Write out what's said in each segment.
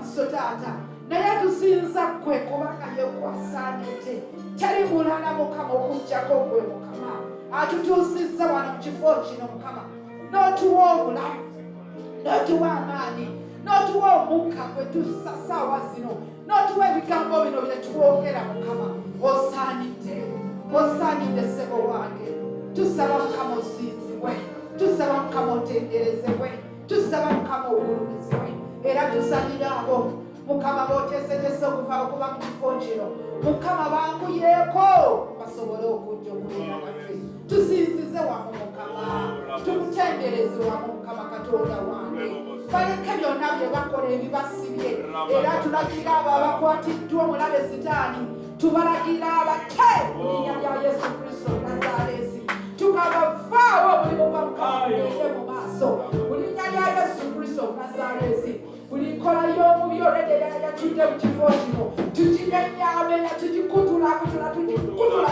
maaso taata naye tusinza kwe kubanga yekwasaanidde teri mulala Mukama okujjako gwe Mukama atutuusizza wano mu kifo kino Mukama n'otuwa obulamu n'otuwa amaanyi n'otuwa omukka gwe tussa ssaawa zino n'otuwa ebigambo bino bye twogera Mukama osaanidde ssebo wange tusaba Mukama osinzibwe tusaba Mukama otenderezebwe tusaba Mukama owulumizibwe era tusalira abo Mukama booteesetese okuva mu kifo kino Mukama banguyeeko basobole okujja okubeera naffe tusinzize wamu Mukama tumutendereze wamu Mukama Katonda wange baleke byonna bye bakola ebibasibye era tulagira abo abakwatiddwa omulabe Sitaani tubalagira abate mu linnya lya Yesu Kristo Nazaaleesi tukabavaawo omulimu gwa Mukama gugende mu maaso mu linnya lya Yesu Kristo Nazaaleesi buli nkola y'omubi olwedde yatudde mu kifo kino tugimenyaamenya tugikutula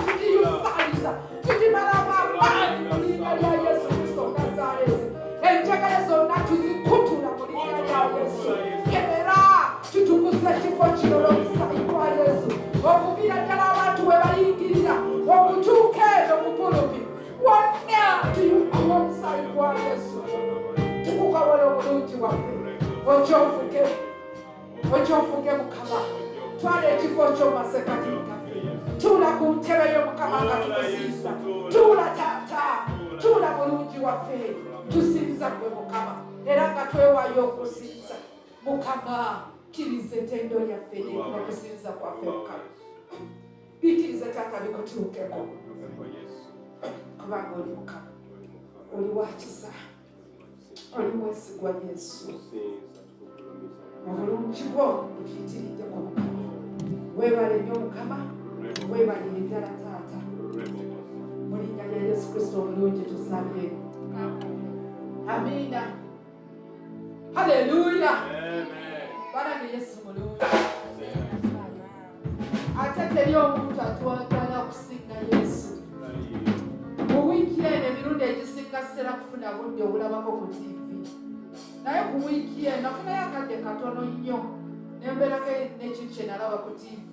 tugiyusaaliza tugimalamu amaanyi mu linnya lya Yesu Kristo Nazaaleesi enjagala zonna tuzikutula mu linnya lya Yesu kebera tutukuza ekifo kino olw'omusaayi gwa Yesu okubira ddala abantu we bayingirira okutuuka eyo mu bulubi wonna tuyukuwa omusaayi gwa Yesu tukukawala obulungi waffe Ochofuke Mukama twala ekifo ky'omasekati tuula ku ntebe y'Omukama nga tukusinza tuula taata tuula bulungi waffe tusinza gwe Mukama era nga twewaayo okusinza Mukama kiriza ettendo lyaffe n'okusinza kwaffe Mukama bikiriza taata bikutuukeko kubanga oli Mukama oli wa kisa oli mwesigwa Yesu obulungi bwo butuyitiridde ku Mukama weebale nnyo Mukama weebalire ddala taata mu linnya lya Yesu Kristo omulungi tusabye amiina haleluya bana Yesu mulungi ate teri omuntu atwagala okusinga Yesu mu wiiki eno emirundi egisinga sitera kufuna budde obulabako ku TV naye ku wiiki eno nafunayo akadde katono nnyo nembeerako n'ekintu kye nalaba ku TV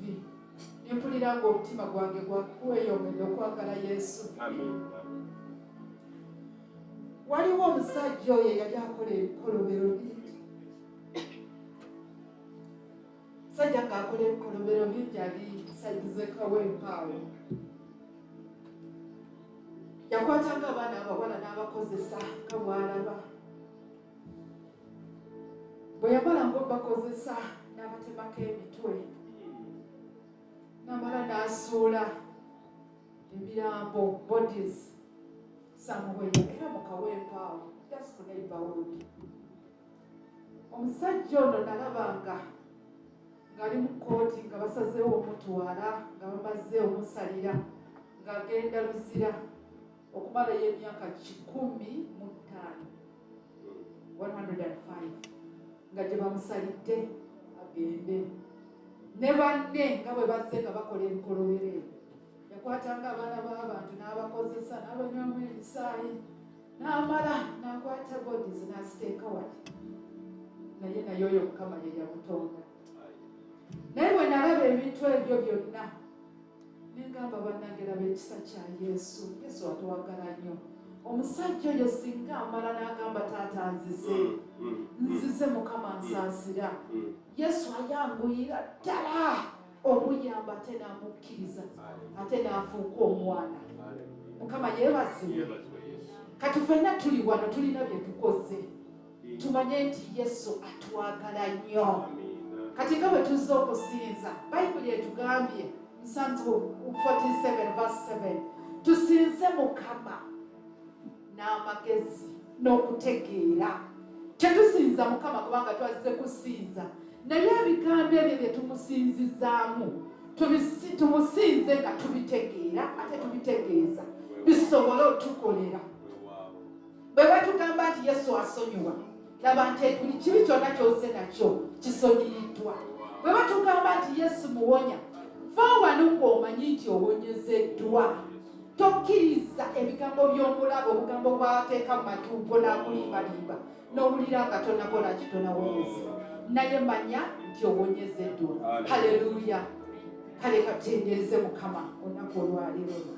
nempulira ng'omutima gwange gweyongedde okwagala Yesu. Waliwo omusajja oyo yali akola ebikolobero bingi sajja ng'akola ebikolobero bingi abisagizekawo empaawo yakwatanga abaana abawala n'abakozesa nga bw'alaba bwe yamala ng'obakozesa n'abatemako emitwe n'amala n'asuula emirambo bodies somewhere era mukawempaawo just ku neighborhood. Omusajja ono nalabanga ng'ali mu kkooti nga basazeewo omutwala nga bamaze omusalira ng'agenda luzira okumalayo emyaka 105 nga gye bamusalidde agende ne banne nga bwe bazze nga bakola ebikolobero yakwatanga abaana b'abantu n'abakozesa n'abanywamu ebisaayi n'amala n'akwata bodies n'aziteeka wati naye oyo Mukama ye yamutonda. Naye bwe nalaba ebintu ebyo byonna nengamba bannange laba ekisa kya Yesu atwagala nnyo. Omusajja oyo singa amala n'agamba taata nzize Mukama nsaasira Yesu ayanguyira ddala omuyamba ate n'amukkiriza ate n'afuuka omwana. Mukama yeebazibwe. Kati ffenna tuli wano tulina bye tukoze tumanye nti Yesu atwagala nnyo. Kati nga bwe tuzze okusinza Bayibuli etugambye Psalms 47:7 tusinze Mukama n'amagezi n'okutegeera. Tetusinza Mukama kubanga twazze kusinza naye ebigambo ebyo bye tumusinzizaamu tumusinze nga tubitegeera ate tubitegeeza bisobole otukolera. Bwe batugamba nti Yesu asonyiwa laba nti buli kibi kyonna ky'ozze nakyo kisonyiyiddwa. Bwe batugamba nti Yesu muwonya vaa wano ng'omanyi nti owonyezeddwa. Tokkiriza ebigambo by'omulabo obugambo bw'ateeka mu matuugo n'akulimbalimba n'owulira nga tonakola kitonawonyezebwa. naye manya nti owonyezeddwa. Haleluya. Kale katendereze Mukama olunaku olwaleero.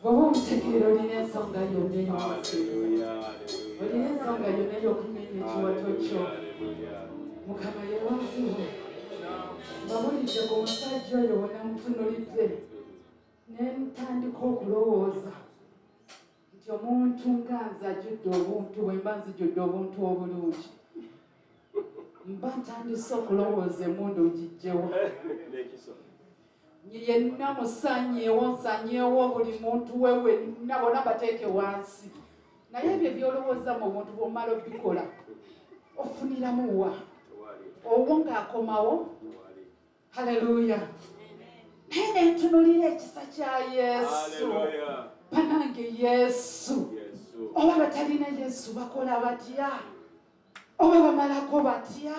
Bw'oba omutegeera olina ensonga yonna ey'okusinza, olina ensonga yonna ey'okumenya ekiwato kyo. Mukama yeebazibwe. Mbabulidde ku musajja oyo bwe namutunulidde ne ntandika okulowooza nti omuntu nga nze ajjudde obuntu bwe mba nzijjudde obuntu obulungi. Mba ntandise okulowooza emmundu ngijjewa. Yenna musanyeewo nsanyeewo buli muntu we wenna bonna bateeke wansi. Naye ebyo byolowooza mu buntu bw'omala obikola ofuniramu wa? Obwo ng'akomawo. Haleluya. Naye ne ntunulira ekisa kya Yesu. Banange Yesu. Oba batalina Yesu bakola batya? Oba bamalako batya?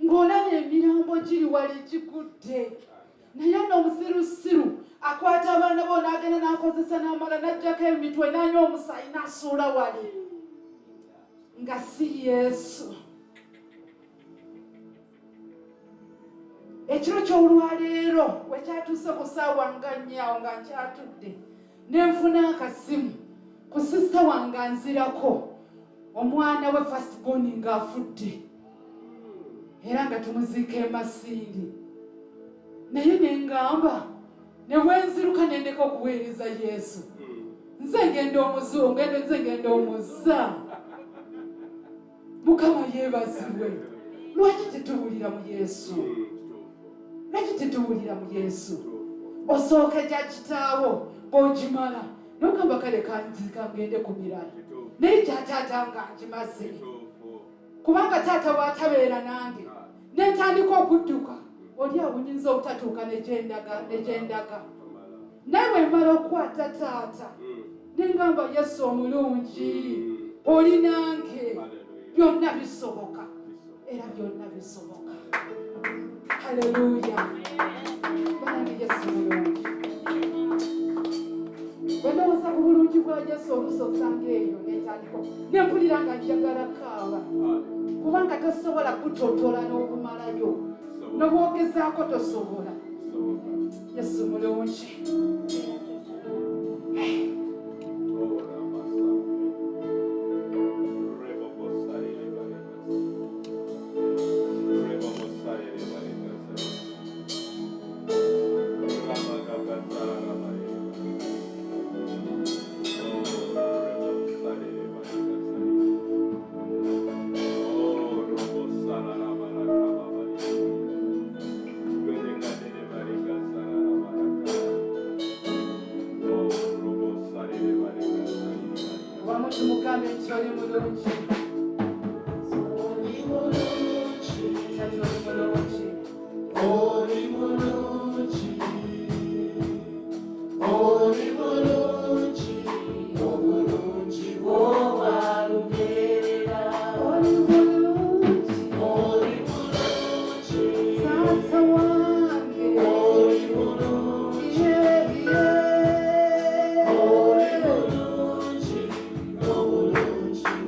Ng'olaba emirambo giri wali gigudde. Naye n'omusirusiru akwata abaana bo n'agenda n'akozesa n'amala n'aggyako emitwe n'anywa omusaayi n'asuula wali. Nga si Yesu. Ekiro ky'olwaleero we kyatuuse ku ssaawa nga 4 awo nga nkyatudde ne nfuna akasimu ku sisita wange anzirako omwana we first born ng'afudde era nga tumuziika e Masindi. Naye ne ngamba ne bwenziruka ne ndeka okuweereza Yesu. Nze ngenda omuziwo nze ngenda omuzza. Mukama yeebazibwe. Lwaki tetuwulira mu Yesu? Lwaki tetuwulira mu Yesu? Osooka gya kitaawo bw'ogimala n'ogamba kale kanzika ngende ku mirala. Naye gya taata nga ngimaze. Kubanga taata bw'atabeera nange ne ntandika okudduka oli awo nyinza obutatuuka ne gyendaga. Naye bwe mmala okukwata taata ne ngamba Yesu omulungi oli nange. Byonna bisoboka era byonna bisoboka. Haleluya. Banange Yesu mulungi. Bwe ndowooza ku bulungi bwa Yesu oluusi osanga eyo n'entandiko ne mpulira nga njagala kaaba. Kubanga tosobola kutottola n'obumalayo n'obwogezaako tosobola. Yesu mulungi.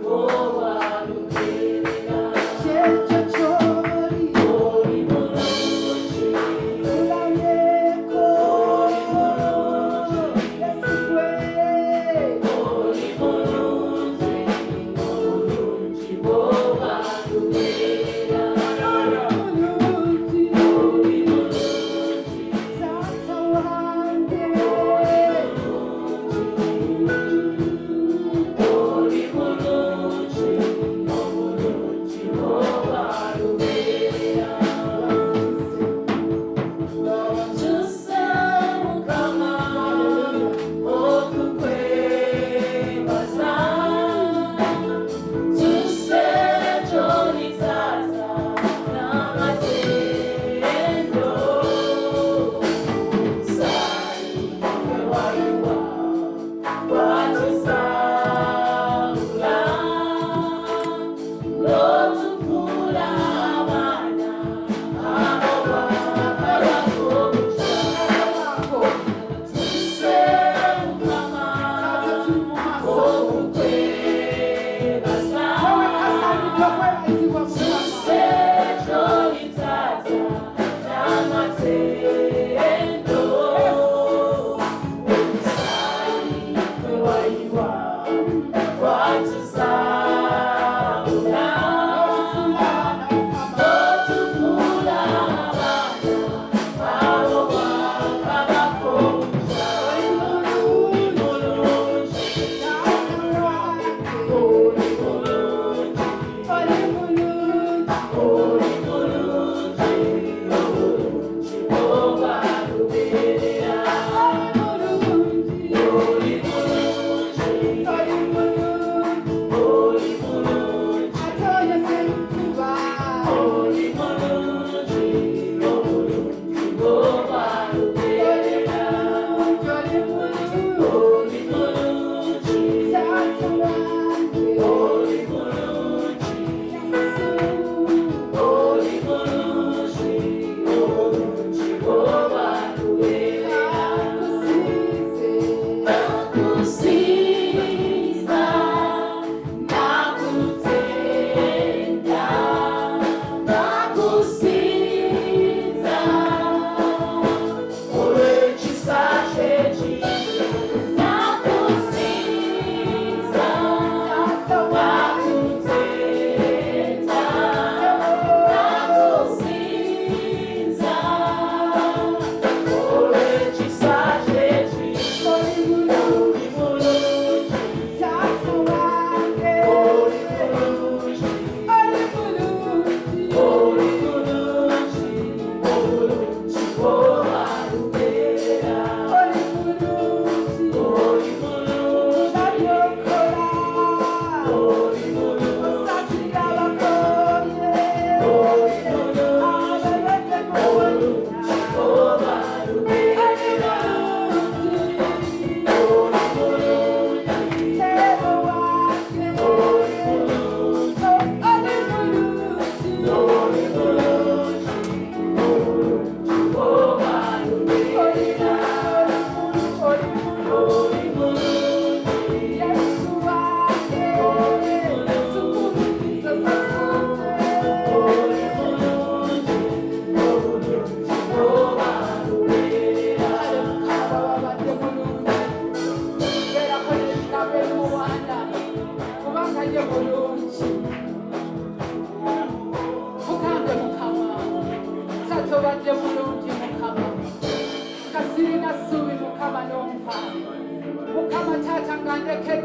Oh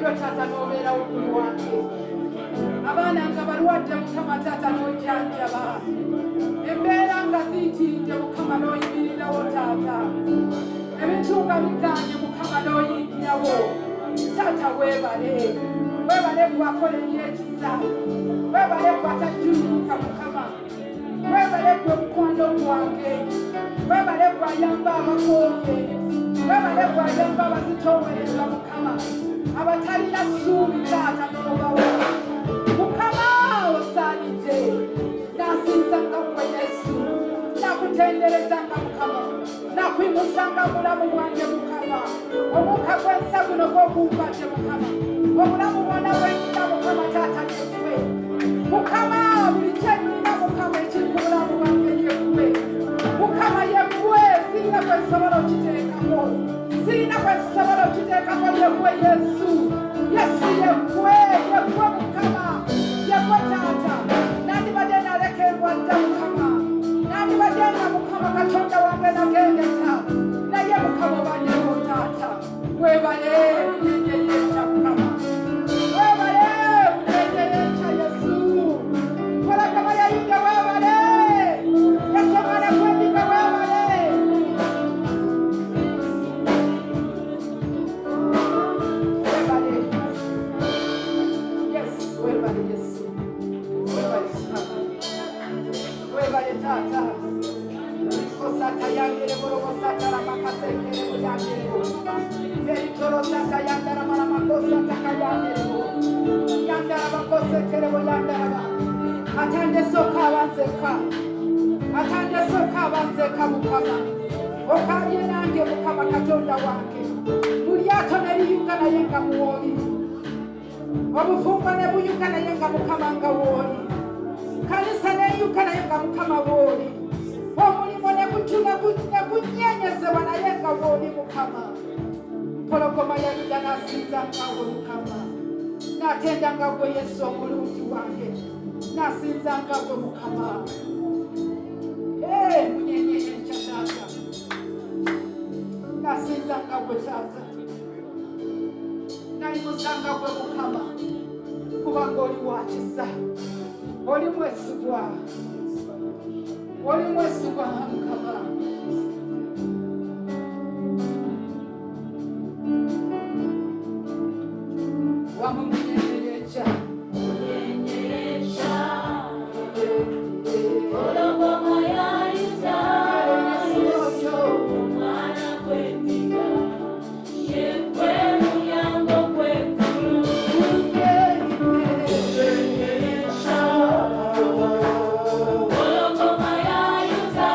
leero taata n'obeera waggulu wange. Abaana nga balwadde Mukama taata n'ojjanjaba. Embeera nga ziyitiridde Mukama n'oyimirirawo taata. Ebintu nga bigaanye Mukama n'oyingirawo. Taata weebale. Weebale gwakola ebyekisa. Weebale gwatajjuluka Mukama. Weebale gwe mukwano gwange. Weebale gwayamba abakoonye. Weebale gwayamba abazitoowereza Mukama. Abatalina ssuubi taata n'obawa. Mukama osaanidde. Naasinzanga ggwe Yesu. Nakutenderezanga Mukama. Nakwimusanga mulamu bwange Mukama. Omukka gw'ensa guno gw'okumbadde Mukama. Obulamu bwonna bw'ennina Mukama taata yeggwe. Mukama buli kyennina Mukama ekiri ku bulamu bwange yeggwe. Mukama yeggwe sirina kwe nsobola okiteekako. Sirina kwe nsobola okiteekako yeggwe Yesu. Yesu yeggwe Mukama. Yeggwe taata. Nandibadde nalekerwa dda Mukama. Nandibadde nga Mukama Katonda wange nagendeka. Naye Mukama obanyewo taata. Weebale munyenye yeekya Mukama. Weebale munyenye yeekya Yesu. Kolagama yayinge weebale. Yesu omwana gwendiga weebale. Weebale. Yes, weebale Yesu. Weebale Mukama. Weebale taata. Kosata yangere borobosata ramakasekere buyangere bo. Veritoro sata yandara marakosata kayangere bo. Yandara bakosekere buyandara ba. Atande soka banzeka. Atande soka banzeka Mukama. Okabye nange Mukama Katonda wange. Mulyato neriyuka naye nga muwoli. Obufumbo ne buyuka naye nga Mukama nga wooli. Kanisa neyuka naye nga Mukama wooli. Omulimo ne gunyenyezebwa naye nga wooli Mukama. Mpologoma yalida nasinza ngawe Mukama. Natenda nga gwe Yesu omulungi wange. Nasinza nga gwe Mukama. Munyenye enkya taata. Nasinza nga gwe taata. Nalimusa nga gwe Mukama. Kubanga oli wa kisa. Oli mwesigwa. Oli mwesigwa Mukama. Wamunyenyerecha. Munyenyerecha. Oloboma yayuza. Omwana gwendiga. Yekwe mulyango gw'eggulu. Munyenyerecha. Oloboma yayuza.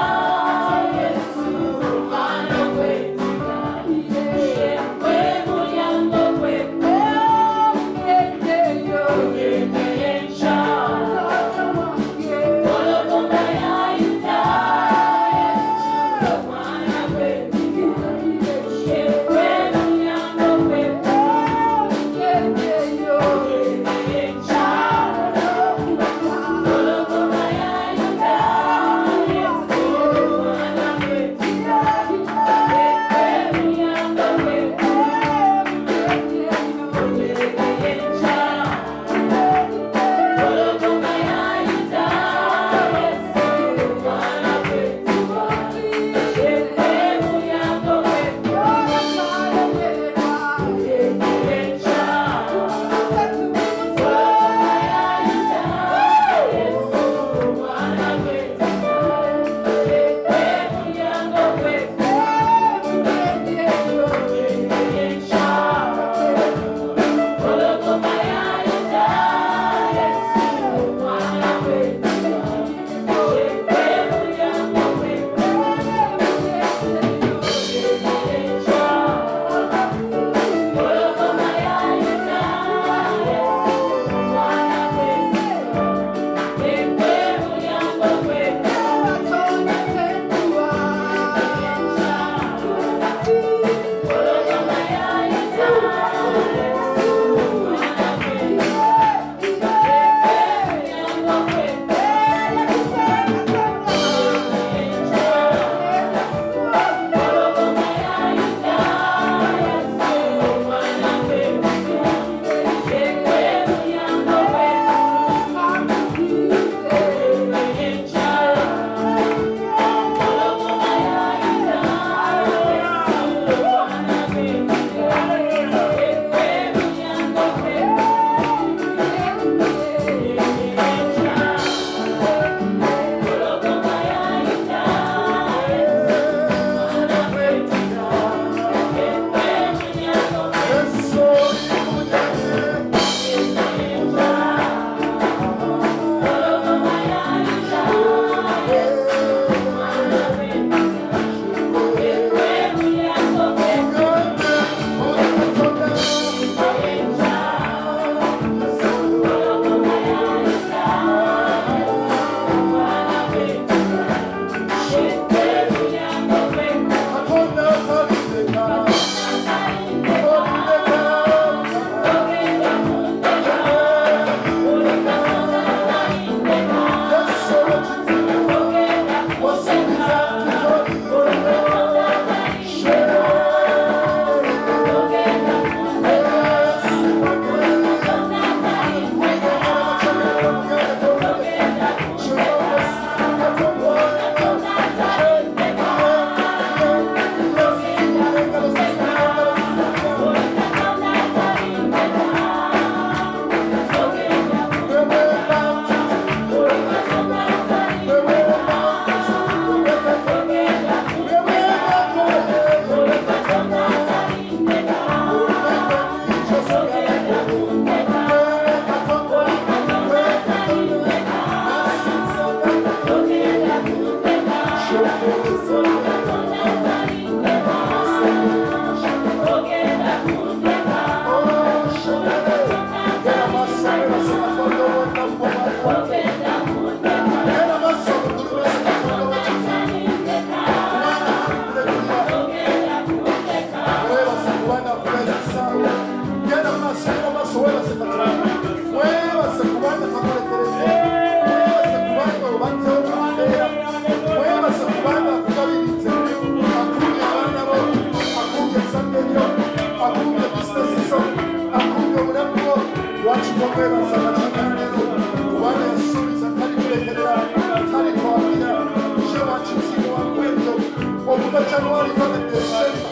okuva January paka December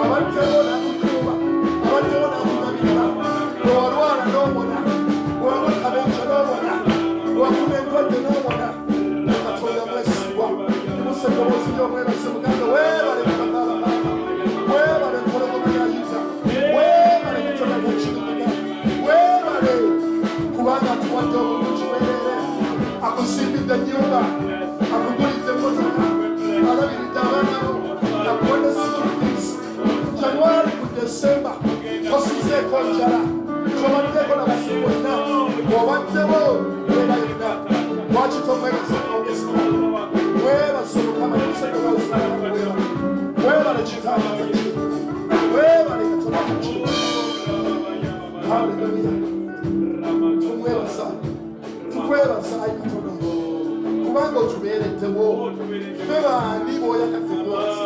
abattewo nakutuuba abattewo nakugabirira lwewalwala n'obona lwewaba kabenja n'obona lwafuna endwadde n'obona Katonda mwesigwa nimuse eddoboozi ly'omwebase Muganda weebale mukagala weebale empologoma yayita weebale Katonda gakirimuga weebale kubanga atuwadde obulungi bwerere akusimbidde ennyumba akugulidde emmotoka alabiridde abaana bo akuwadde sikiritis January ku December tosizeeko njala tobaddeeko nabasi bonna obaddewo era yonna lwaki tomwebasa ogesima weebase Mukama weebale kitanda kaki weebale Katonda kaki haleluya tumwebasa tukwebaza ayi Katonda kubanga otubeereddewo ffe baani b'oyagadde bwoti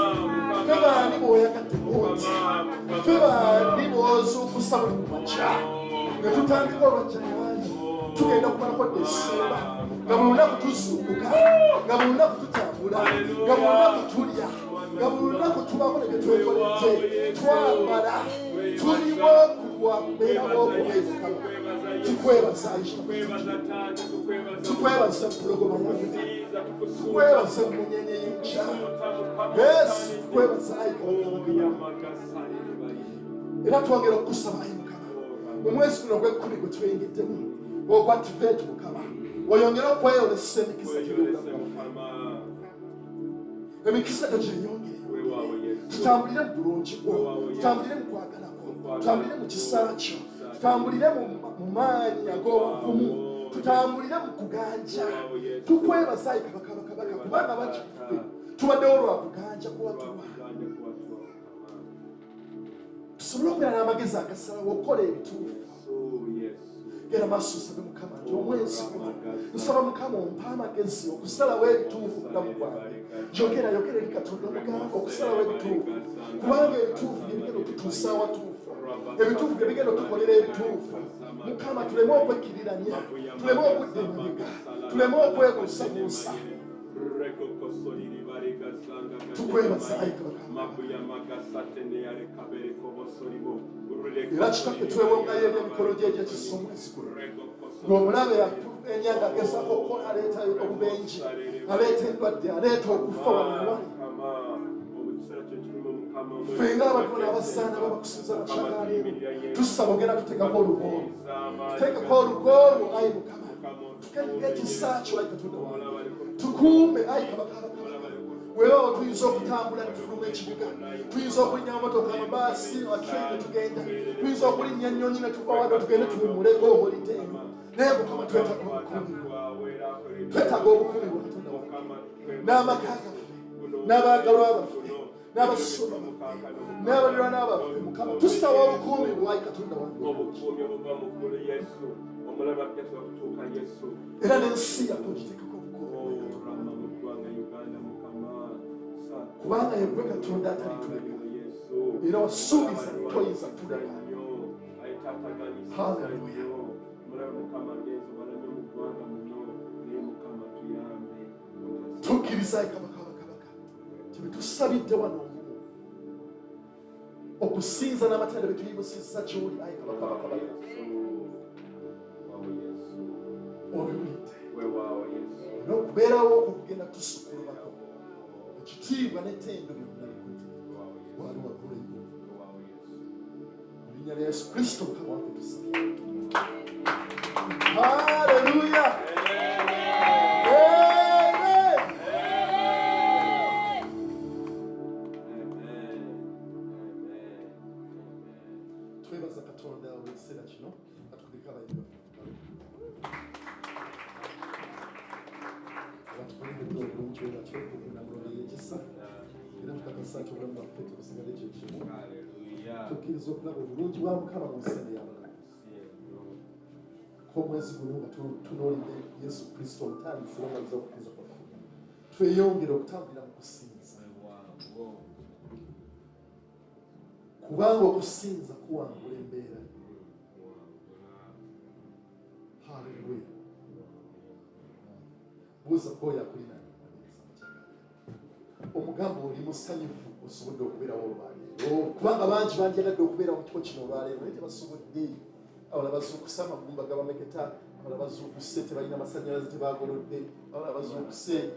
ffe baani b'oyagadde bwoti ffe baani b'ozuukusa buli ku makya nga tutandika olwa January tugenda kumalako December nga buli lunaku tuzuukuka nga buli lunaku tutambula nga buli lunaku tulya nga buli lunaku tubako ne bye twekoledde twambala tuliwo kulwa kubeerawo okubeeruka tukwebaza tukwebaza empologoma yange tukwebaza emunyenye y'enkya Yesu tukwebaza ayi era twongera okusaba ayi Mukama mu mwezi guno ogw'ekkumi gwe tuyingiddemu ogw'Advent Mukama oyongere okweyolesa emikisa emikisa gyo gyeyongere tutambulire mu bulungi bwo tutambulire mu kwagala kwo tutambulire mu kisa kyo tutambulire mu maanyi ag'obuvumu tutambulire mu kuganja tukwebaza ayi kabaka kubanga bakiffe tubaddewo lwa kuganja kuwatuwa tusobole okubeera n'amagezi agasalawo okukola ebituufu gera maaso osabe Mukama nti omwezi guno nsaba Mukama ompa amagezi okusalawo ebituufu ku bulamu bwange yogera eri Katonda omugamba okusalawo ebituufu kubanga ebituufu byebigenda okutuusa awatuufu ebituufu byebigenda okutukolera ebituufu Mukama tuleme okwekkiriranya tuleme okudda emabega tuleme okwebuusabuusa tukwebaza ayi kabaka era kitaffe twewongayo ebyemikolo gye egyekisa omwezi guno ng'omulabe enyaga agezaako okukola aleeta obubenje aleeta endwadde aleeta okufa waliwali fenga abantu n'abasaana babakusinza bakyagaleero tusaba ogenda tuteekako olugoomu tuteekako olugoomu ayi Mukama tukenga ekisa kyo ayi Katonda wange tukuume ayi kabaka weewawo tuyinza okutambula ne tufuluma ekibuga tuyinza okulinnya amamotoka amabaasi atrain ne tugenda tuyinza okulinnya ennyonyi ne tuva wano tugende tuwummuleko oholide naye Mukama twetaaga obukumi bwa Katonda wange n'amaka gaffe n'abaagalwa baffe n'abasoma n'abalirwana baffe Mukama tusaba obukuumi bwayi Katonda wange era n'ensi yaffe ogiteekako obukuumi kubanga yegwe Katonda atalituleka era wasuubiza toyinza tuleka haleluya tukkiriza kabaka tebetusabidde wano okusinza n'amatenda betuyimusizza gy'oli ayi kabaka obiwulidde era okubeerawo okwo kugenda tusukulubako ekitiibwa n'ettendo byonna wali waggulu ennyo mu linnya lya Yesu Kristo Mukama waffe tusabye haleluya twebaza Katonda olw'ekiseera kino atukulika abayimba batukulembedde obulungi era twekubuna mulole y'ekisa era tukakasa nti obulamu bwaffe tebusigale ekyo kimu tukkiriza okulaba obulungi bwa Mukama mu nsi y'abalamu k'omwezi guno nga tunoolidde Yesu Kristo omutandisi w'omaliza okukkiriza kwaffe tweyongere okutambulira mu kusinza kubanga okusinza kuwangula embeera haleluya buuza k'oyo akulina omugambo oli musanyufu osobodde okubeerawo olwaleero kubanga bangi bandyagadde okubeera mu kifo kino olwaleero naye tebasobodde. Abala bazuukuse amagumba gabameketa, abala bazuukuse tebalina masannyalaze tebagolodde, abala bazuukuse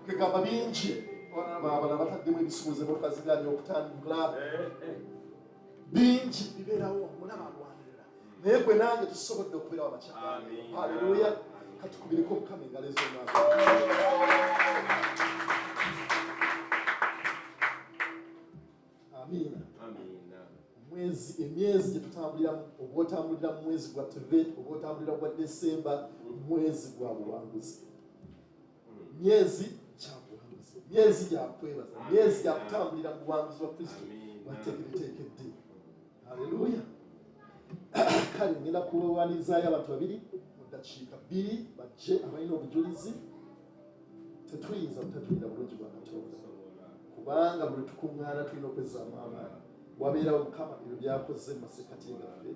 kwegamba bingi, abala bataddemu ebisuubuzo emotoka zigaanye okutambula bingi bibeerawo mulaba alwanirira naye gwe nange tusobodde okubeerawo abakyala. Haleluya. Katukubireko Mukama engalo ez'omwaka. Amiina. Emyezi gye tutambuliramu, oba otambulira mu mwezi gwa Tevet, oba otambulira gwa Desemba, mwezi gwa buwanguzi. Myezi gya buwanguzi, myezi gya kwebaza, myezi gya kutambulira mu buwanguzi bwa Kristo bwateekeddwa. Haleluya. Kale ngenda kubawaanizaayo abantu babiri mu ddakiika 2 bajje abalina obujulizi. Tetuyinza butatuulira bulungi bwa Katonda kubanga buli tukuŋŋaana tulina okwezzaamu amaanyi. Wabeerawo Mukama ebyo byakoze mu masekkati gaffe,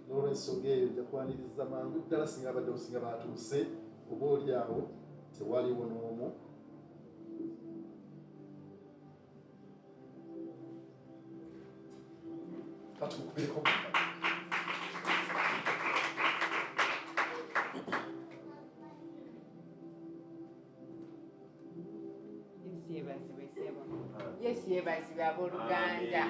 n'olw'ensonga eyo nja kwaniriza mangu ddala singa abadde osinga baatuuse, oba oli awo tewaliwo n'omu. Katukubireko Mukama. Yesu yebazibwe abooluganda.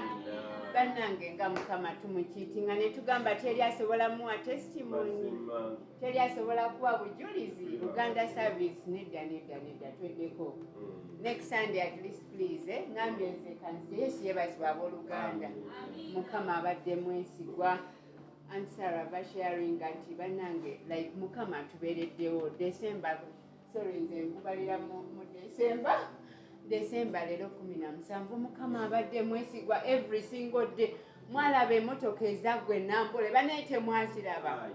Bannange nga Mukama tumukiitinga ne tugamba teri asobola muwa testimony, teri asobola kuwa bujulizi. Luganda service nedda tweddeko. Next Sunday at least please. Ngambye nze kanzi Yesu yebazibwe abooluganda. Mukama abadde mwesigwa. And Sarah basharinga nti bannange like Mukama atubeereddewo December. Sorry nze nkubalira mu December lero 17 Mukama abadde mwesigwa every single day. Mwalaba emmotoka ezaggwa enambule banaite mwaziraba.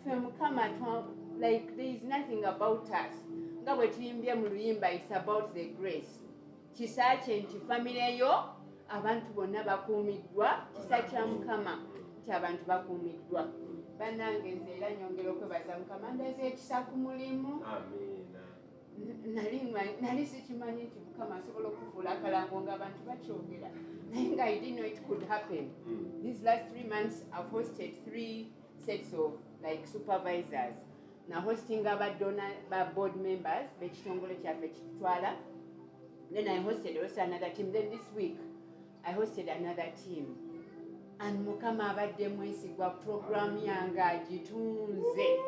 Fe Mukama like there is nothing about us. Nga bwe tuyimbye mu luyimba it's about the grace. Kisa kye nti family eyo abantu bonna bakuumiddwa. Kisa kya Mukama nti abantu bakuumiddwa. Bannange nze era nyongera okwebaza Mukama ndeze ekisa ku mulimu. Nali sikimanyi nti Mukama asobola okufuula akalango ng'abantu bakyogera. Naye nga I didn't know it could happen. These last 3 months I've hosted 3 sets of like supervisors. Na hosting ba board members b'ekitongole kyaffe kitutwala. Then I hosted also another team. Then this week I hosted another team. And Mukama abadde mwesigwa program yange agitunze.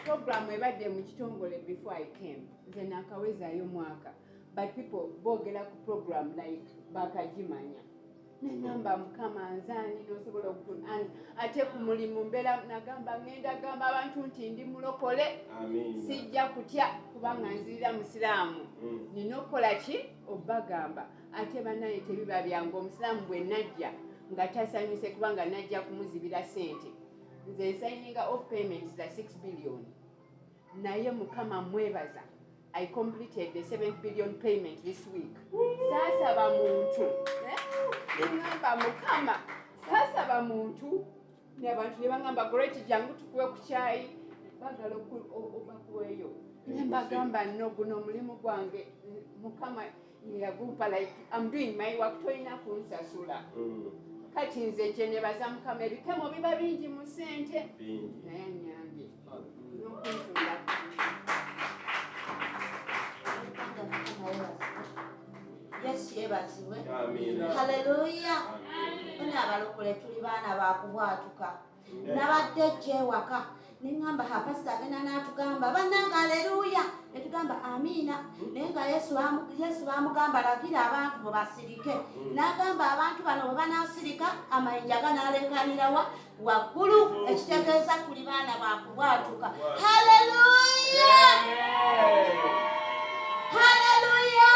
Program ebadde mu kitongole before I came. Nze nakawezaayo mwaka. But people boogera ku program like bakagimanya. Nengamba Mukama nzaani n'osobola okutuna. Ate ku mulimu mbeera nagamba ngenda gamba abantu nti ndi mulokole. Sijja kutya kubanga nzirira musiraamu. Nina okukola ki? Obbagamba. Ate bannaye tebiba byangu omusiraamu bwe najja nga tasanyuse kubanga najja kumuzibira sente. Nze signing off payments za 6 billion. Naye Mukama mwebaza. I completed the 7th billion payment this week. Sasa ba muntu. Ngamba Mukama. Sasa ba muntu. Ne abantu ne bangamba great jangu tukuwe ku chai. Bagala okuweyo. Ne mbagamba no guno mulimu gwange Mukama yagumpa like I'm doing my work toyina kunsasula. Kati nze kye nebaza Mukama ebikemo biba bingi mu ssente. Naye anyambye. Yesu yebazibwe. Haleluya. Bonna abalokole tuli baana bakubwatuka. Nabadde gyewaka. Nengamba pastor agenda n'atugamba bannange haleluya. Netugamba amiina. Naye nga Yesu bamugamba lagira abantu bwe basirike. N'agamba abantu bano bwe banaasirika amayinja ganalekanira waggulu ekitegeeza tuli baana bakubwatuka. Haleluya. Haleluya.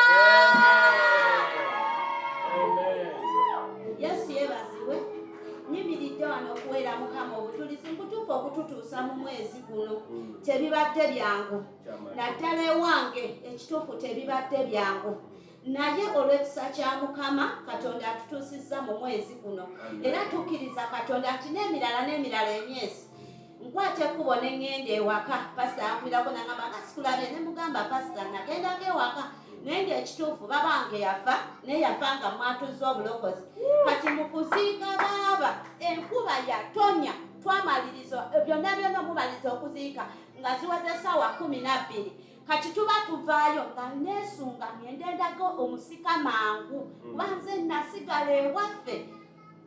Yesu yebazibwe. Nyimiridde wano okuweera Mukama obutulizi mbutuufu okututuusa mu mwezi guno. Tebibadde byangu. Naddala ewange ekituufu tebibadde byangu. Naye olw'ekisa kya Mukama Katonda atutuusizza mu mwezi guno. Era tukkiriza Katonda nti n'emirala emyezi nkwate ekkubo ne ŋŋenda ewaka pasita yankwirako nagamba nga sikulabye ne mugamba pasita nagendako ewaka naye ngaekituufu babange yafa naye yafa nga mwatuzza obulokozi kati mu kuziika baaba enkuba yatonya twamaliriza byonna byonna mumaliriza okuziika nga ziwaze essaawa 12 kati tuba tuvaayo nga neesunga ngende ndago omusika mangu kuba nze nasigala ewaffe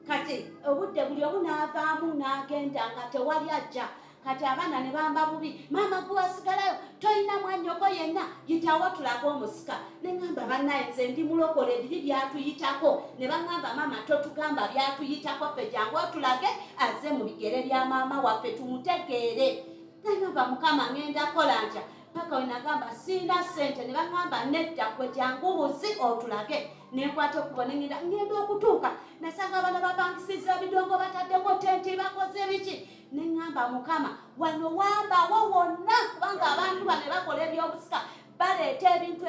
kati obudde buli omu n'avaamu n'agenda nga tewali ajja kati abaana ne bamba bubi maama gwe wasigalayo toyina mwannyoko yenna yitawo tulaga omusika ne ŋŋamba bannaye nze ndi mulokole biri byatuyitako ne baŋŋamba maama totugamba byatuyitako ffe jangu otulage azze mu bigere bya maama waffe tumutegeere ne ŋŋamba mukama ŋŋenda kola ntya paka we nagamba sina ssente ne baŋŋamba nedda gwe jangu buzi otulage nenkwata okuba ngenda okutuuka nasanga abaana bapangisiza bidongo bataddeko tenti bakoze biki neŋŋamba mukama wano wambawo wonna kubanga abantu bano bakola ebyobusika baleeta ebintu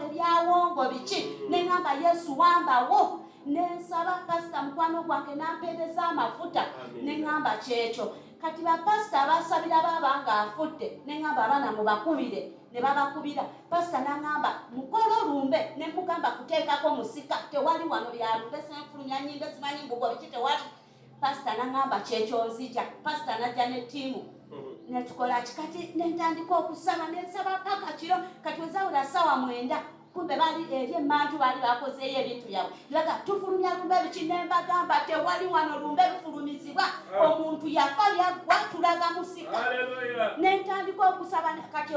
ebyawongo biki neŋŋamba yesu wambawo nensaba pasita mukwano gwange nampeereza amafuta neŋŋamba kyekyo kati bapasita abasabira baaba nga afudde neŋŋamba abaana mubakubire ne babakubira pasita naŋŋamba mukolo olumbe ne mugamba kuteekako musika tewali wano byalumbe senfulunya nyinde simanyi mbugo biki tewali pasita naŋŋamba kyekyo nzija pasita najja ne ttiimu netukola kikati nentandika okusaba nensaba paka kiro kati wezawula ssaawa 9 kumbe bali eri emanju bali bakozeeyo ebintu byabwe laga tufulumya lumbe biki nembagamba tewali wano lumbe lufulumizibwa omuntu yafa byaggwa tulaga musika nentandika okusaba kati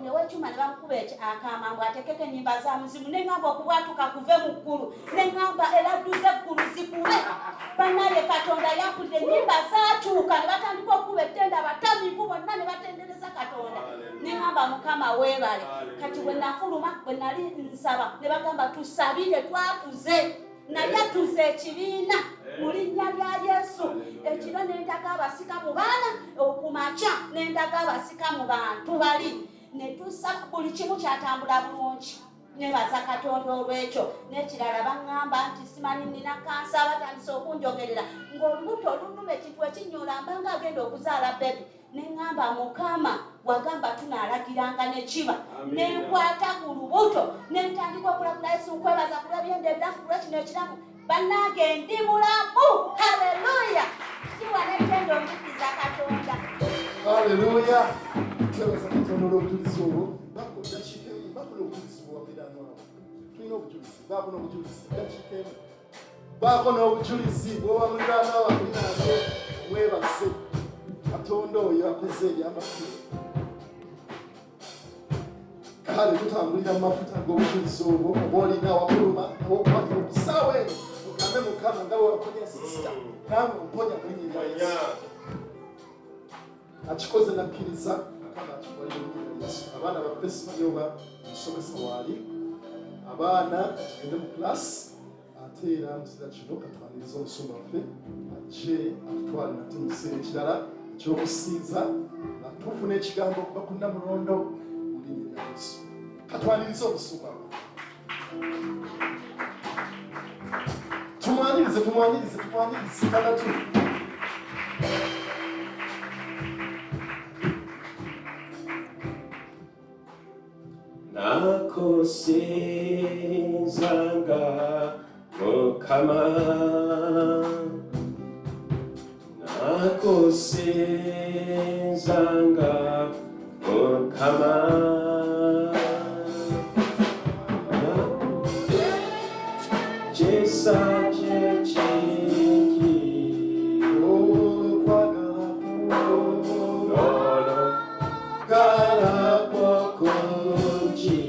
newekyuma ne bamukuba akamambu atekeko ennyimba za muzimu neŋŋamba okubwatuka kuve mu ggulu neŋŋamba eradduze eggulu zikube bannaye katonda yampulira ennyimba zaatuuka ne batandika okuba ettenda abatamiivu bonna ne batendereza katonda neŋŋamba mukama weebale kati bwe nafuluma bwe nali nsaba ne bagamba tusabire twatuze naye tuze ekibiina mu linnya lya yesu ekiro nendaga abasika mu baana okumakya nendaga abasika mu bantu bali ne tusaba buli kimu kyatambula bulungi nebaza katonda olwekyo n'ekirala baŋŋamba nti simanyi nina kansa batandise okunjogerera ng'olubuto olunuma ekintu ekinyoola mbanga agenda okuzaala bebi neŋŋamba mukama wagamba tunaalagiranga nekiba nenkwata ku lubuto nentandika okulagula yesu nkwebaza kulwa byenda ebiramu kulwa kino ekiramu bannange ndi mulamu haleluya kiwa netenda omukiriza katonda haleluya twebaza katonda olw'obujulizi obwo bakula obujulizi bwewabirano tulina obujulizi baako n'obujulizi dakikemu baako n'obujulizi bwewamulirano abakulinazo mwebase katonda oyo akoze ebyamakulu kale tutambulira mu mafuta g'obujulizi obwo oba olina awakuluma awokukwata okusaawe mugambe mukama nga wewaponya sisita nange omponya mulinyira yesu akikoze nakkiriza mukama akikolera mulinyira yesu abaana baffe simanyi oba omusomesa waali abaana tugende mu kilasi ate era mukiseera kino katwaniriza omusumba waffe ajje atutwale nate mu kiseera ekirala ekyokusinza nga tufuna ekigambo okuva ku nnamulondo mulinyira yesu katwaniriza omusumba tumwanirize kanatu nakosizanga mukama nakosizanga mukama Jesa chechiki Lolo kala pokunji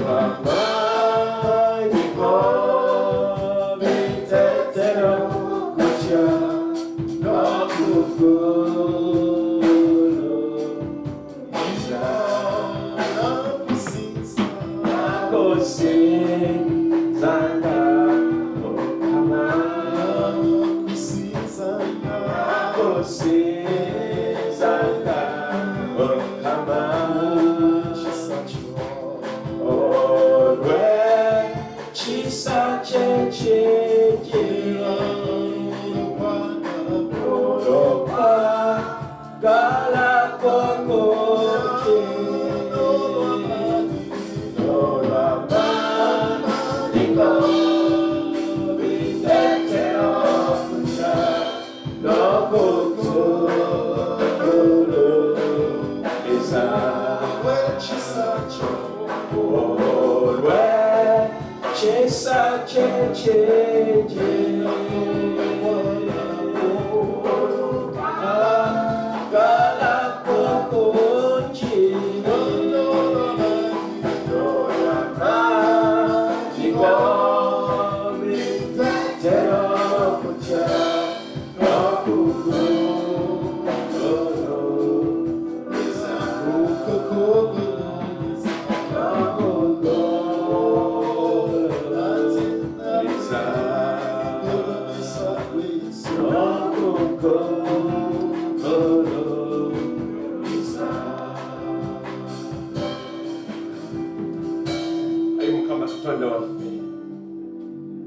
Ramani kobe tetero kucha Nakufulu Isa Nakosizanga mukama nakosizanga mukama olwe kisa kyekiki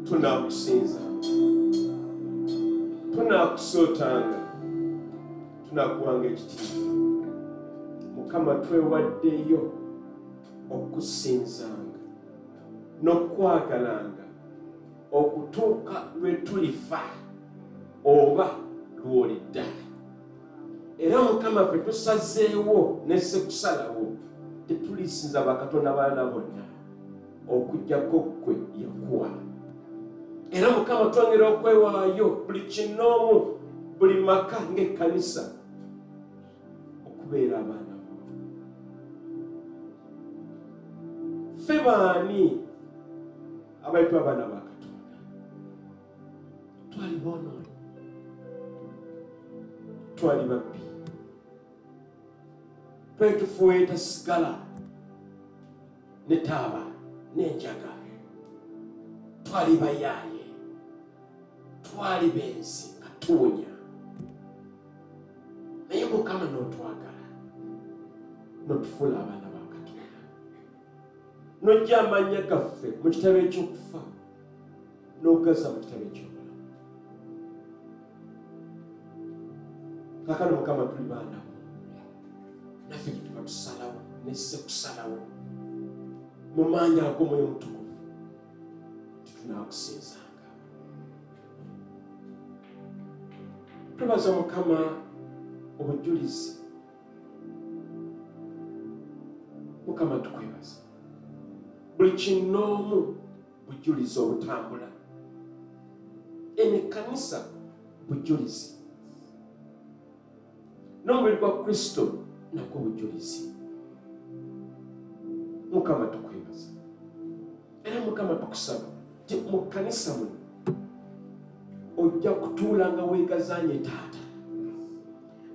Tunakusinza, tunakusotanga, tunakuwanga ekitiibwa. Mukama twewaddeyo okusinzanga n'okwagalanga okutuuka lwe tulifa oba lw'olidda. Era Mukama ffe tusazeewo nesse kusalawo tetulisinza bakatonda balala bonna okuggyako ggwe yakuwa. Era Mukama twongera okwewaayo buli kinoomu buli maka ng'ekkanisa okubeera abaana bo. Ffe baani abaitwa abaana ba Katonda? Twali boonoonyi, twali babbi, twetufuuye tasigala ne taaba n'enjaga, twali bayaaye, twali benzi nga tuwonya. Naye Mukama n'otwagala n'otufuula abaana ba Katonda, n'ojja amannya gaffe mu kitabo eky'okufa n'ogaza mu kitabo eky'obulamu. Kaakano Mukama tuli baana bo, naffe gye tuba tusalawo nesse kusalawo mu maanyi ag'Omwoyo Mutukuvu tunakusinzanga. Twebaza Mukama obujulizi. Mukama tukwebaza buli kinoomu bujulizi obutambula. Ekkanisa bujulizi, n'omubiri gwa Kristo nagwo bujulizi. Mukama tukwebaza. Era Mukama tukusaba nti mu kkanisa muno ojja kutuulanga weegazaanye Taata,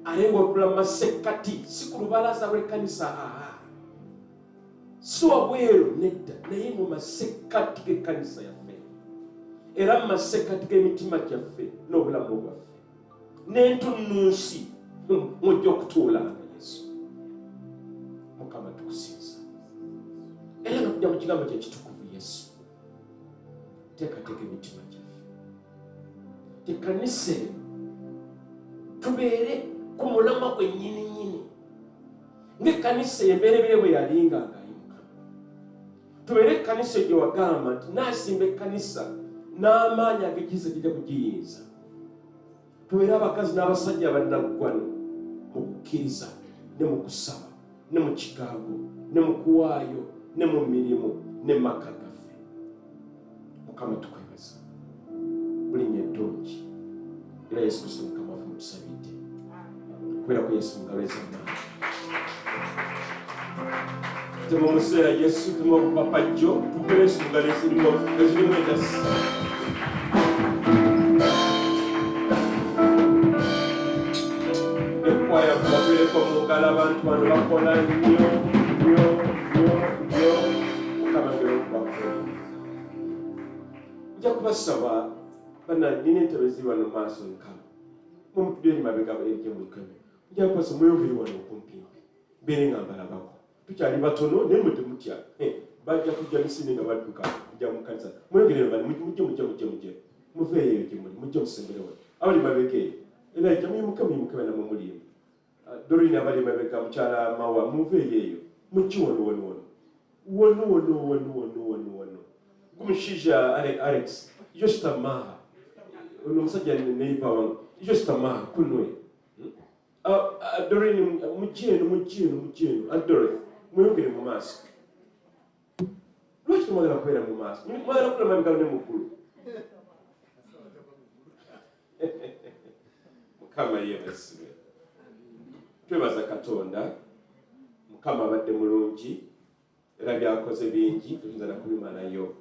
ate ng'otula mu masekkati, si ku lubalaza lw'ekkanisa, si wabweru nedda, naye mu masekkati g'ekkanisa yaffe, era mu masekkati g'emitima gyaffe n'obulamu bwaffe n'entunnunsi mujja okutuulanga Yesu. Mukama tukusinza. Era nga tujja mu kigambo kye kitukuvu Yesu, teekateeka emitima gyaffe. Ekkanisa tubeere ku mulamwa gwe nnyini ng'ekkanisa emberebere bwe yalinga ng'ayimuka. Tubeere ekkanisa gye wagamba nti naasimba ekkanisa n'amaanyi ag'ekisa kijja kugiyinza. Tubeere abakazi n'abasajja abannaggwano mu kukkiriza ne mu kusaba ne mu kigambo ne mu kuwaayo ne mu mirimu ne mu maka gaffe. Mukama tukwebaza buli nnyeddoongi. Era Yesu Kristo Mukama waffe mutusabidde. Kubeera ku Yesu ngalo ez'amaanyi. Tema omuseera Yesu, tema obupapajjo, tukubeera Yesu ngalo ezirimu endasi. Ekwaya kubabeereko mu ngalo abantu bano bakola nnyo. Mukama ngero okubakola. Nja kubasaba bana nina entebe ziri wano mu maaso nkama. Mumutudde eri mabega erye mu kame. Nja kubasaba mweyongere wano okumpimpi. Mbeere nga mbalabako. Tukyali batono naye mwe temutya. Bajja kujja misinde nga badduka kujja mu kanisa. Mweyongere bano mujje. Muveeyo gye muli, mujje musembere wano. Abali mabega eyo. Era ejja muyimuke bana mu mulimu. Dorine abali mabega mukyala Mawa muveeyo eyo. Mujje wano. Wano. Gumushiija Alex. Just a maha. Omusajja neighbor wange. Just a maha kunwe. Dorine mujje eno. Dorothy mweyongere mu maaso. lwaki tumwagala kubeera mu maaso mwagala kula mabega ne muggulu mukama yeebazibwe twebaza katonda mukama abadde mulungi era byakoze bingi tuyinza na kubimalayo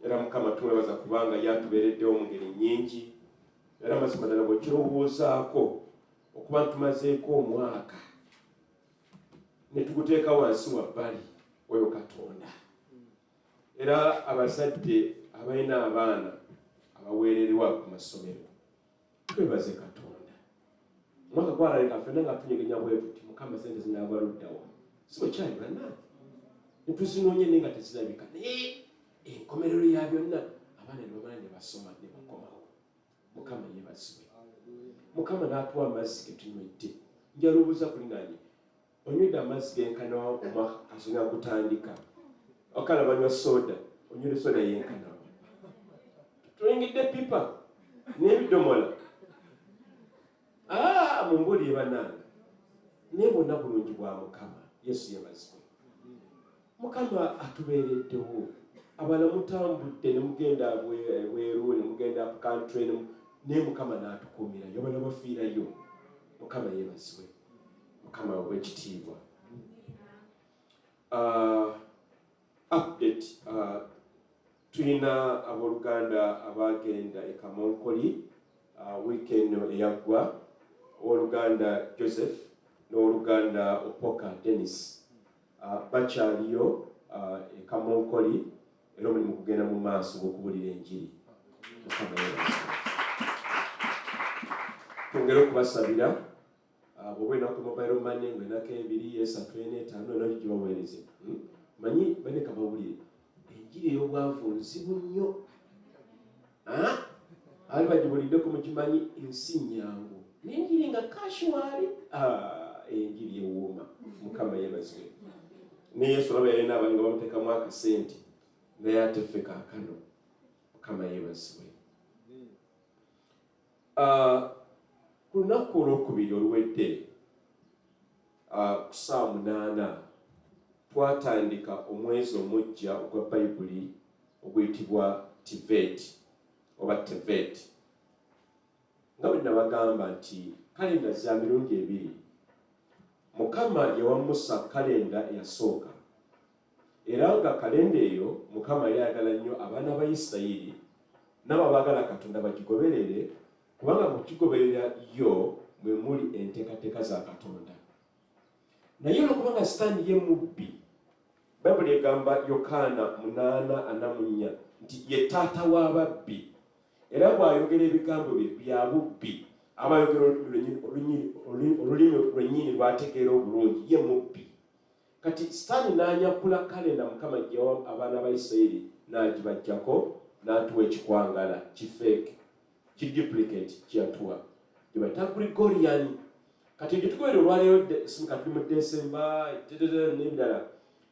era mukama twebaza kubanga yatubeereddewo mu ngeri nnyingi era mazima ddala bwekirowoozaako okuba ntumazeeko omwaka ne tuguteeka wansi wabbali oyo katonda era abazadde abalina abaana abaweererwa ku masomero twebaze katonda omwaka gwalaleka ffenna nga tunyegenya bwe tuti mukama sente zinaabaluddawa si bwe kyali bannange ne tuzinoonye naye nga tezirabika naye enkomerero ya byonna abaana ne bamala ne basoma ne bakomawo mukama yeebazibwe mukama n'atuwa amazzi ge tunywedde njalubuuza kulinanye onywedde amazzi genkana omwaka kasonga gutandika okala banywa soda onywedde soda yenkana tuyingidde pipa n'ebidomola mumbuulire bannange naye bwonna bulungi bwa mukama yesu yeebazibwe mukama atubeereddewo abala mutambudde ne mugenda bweru ne mugenda ku country naye mukama n'atukuumirayo abala bafiirayo mukama yeebazibwe mukama w'ekitiibwa update tulina abooluganda abagenda e Kamonkoli weekend eyaggwa owooluganda Joseph n'owooluganda Opoka Dennis bakyaliyo e Kamonkoli era omulimu kugenda mu maaso gw'okubuulira enjiri mukama yeebazibwe twongere okubasabira bw'oba enako mobile money ng'enako 2 3 4 5 enaki gye baweereze manyi baneka bawulire enjiri ey'obwavu nzibu nnyo ali bagibuliddeko mukimanyi ensi nyangu n'enjiri nga kashwali enjiri ewuuma mukama yeebazibwe ne yesu olaba yalina abali nga bamuteekamu akasente naye ate ffe kaakano mukama yeebazibwe ku lunaku olwokubiri oluwedde ku ssaawa 8 twatandika omwezi omuggya ogwa bayibuli oguyitibwa tivet oba tevet nga bwe nabagamba nti kalenda za mirundi 2 mukama yawa Musa kalenda eyasooka era nga kalenda eyo mukama yayagala nnyo abaana ba Isirayiri nabo baagala katonda bagigoberere kubanga mu kigoberera yo mwe muli enteekateeka za katonda naye olwokubanga sitaani ye mubbi bayibuli egamba Yokaana 8:44 nti ye taata w'ababbi era bw'ayogera ebigambo bye bya bubbi aba ayogera olulimi lwennyini lw'ategeera obulungi ye mubbi kati sitaani n'anyakula kalenda mukama gyewa abaana ba Isirayiri n'agibajjako n'atuwa ekikwangala kifeeke kiduplicate kyatuwa gyebayita Gregorian kati egyo tugoberera olwaleero simika tuli mu Desemba n'ebirala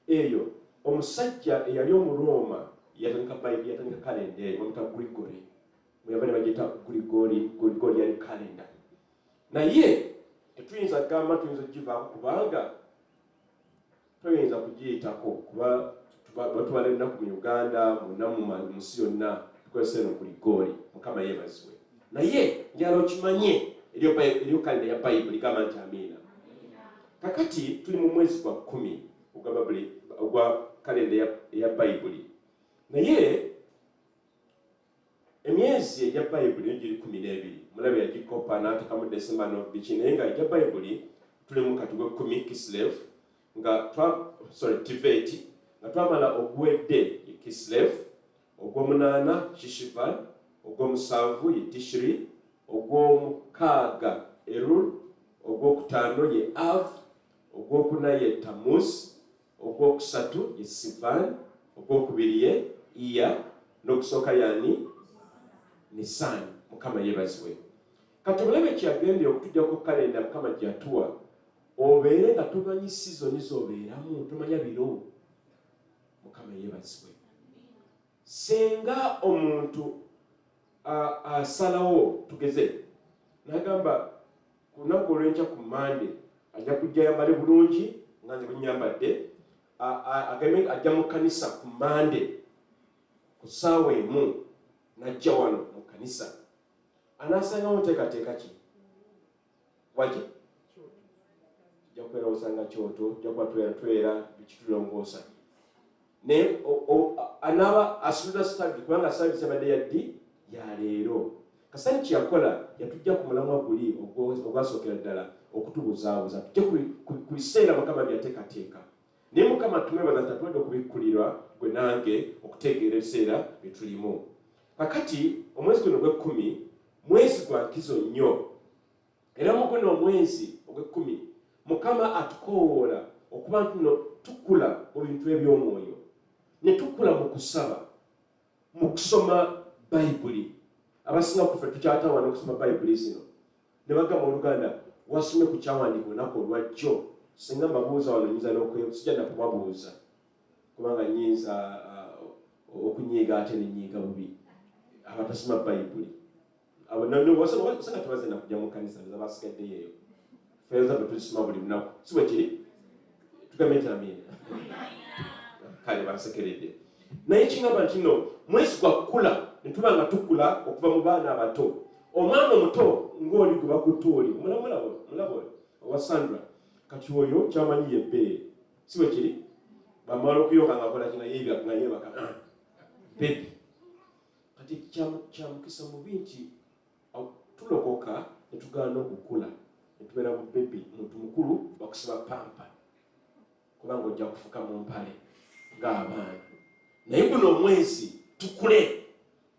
eyo omusajja eyali Omuroma yatandika kalenda eyo bamuta Grigori muyaba ne bagiyita Gregorian calendar naye tetuyinza kugamba tuyinza okugivaako kubanga toyinza kugiyitako kuba batubala ennaku mu Uganda mu nsi yonna tukozesa eno Grigori mukama yeebazibwe naye njala okimanye eriyo kalenda ya bayibuli gamba nti amiina kakati tuli mu mwezi gwa 10 ogwa kalenda ya bayibuli naye emyezi egya bayibuli niyo giri 12 mulabe yagikopa n'atekamu Desemba n'obiki naye nga egya bayibuli tuli mu kati gwe 10 Kislev nga Tivet nga twamala ogwedde Kislev ogw'omunaana Shishivan ogw'omusanvu ye Tishri ogw'omukaaga Elul ogw'okutaano ye Av ogw'okuna ye Tammuz ogwokusatu ye Sivan ogwokubiri ye Iya n'okusooka yani Nisan mukama yeebazibwe kati omulabe kyagendera okutujjako kalenda mukama gyatuwa obeere nga tomanyi sizoni z'obeeramu tomanya biro mukama yeebazibwe senga omuntu asalawo tugeze nagamba ku lunaku olw'enkya ku Mande ajja kujja yambale bulungi nga nze bwe nyambadde agame ajja mu kanisa ku Mande ku ssaawa emu n'ajja wano mu kanisa anaasangamu nteekateeka ki waki jja kubeera osanga kyoto jja kuba twera bikitulongoosa naye anaaba asuubira sitaggi kubanga saavisi abadde yaddi ya leero kasani kyeyakola yatujja ku mulamwa guli ogwasookera ddala okutubuzaabuza tujje ku biseera mukama byateekateeka naye mukama tumwebaza nti atuwadde okubikkulirwa gwe nange okutegeera ebiseera bye tulimu kakati omwezi guno ogw'ekkumi mwezi gwa nkizo nnyo era mu guno omwezi ogw'ekkumi mukama atukoowoola okuba ntuno tukula mu bintu eby'omwoyo ne tukula mu kusaba mu kusoma bayibuli abasinga kufe tukyatawana okusoma bayibuli zino ne bagamba Oluganda wasome ku kyawandiika olunaku olwajjo singa mbabuuza wano nyinza sijja nakubabuuza kubanga nyinza okunyiiga ate nenyiiga bubi abatasoma bayibuli abosanga tebaze nakujja mu kanisa abasigaddeyo eyo feeza betuzisoma buli lunaku si bwe kiri tugambe nti amiina kale bansekeredde naye kingamba nti no mwezi gwa kula ne tuba nga tukula okuva mu baana abato omwana omuto ng'oli gwe bakutta oli mulabo owa Sandra kati oyo kyamanyi yebbeere si bwe kiri bamala okuyoka ngaakola kina nga yebaka bebi kati kyamukisa mubi nti tulokoka ne tugaana okukula ne tubeera mu bebi muntu mukulu bakusiba pampa kubanga ojja kufuka mu mpale ng'abaana naye guno omwezi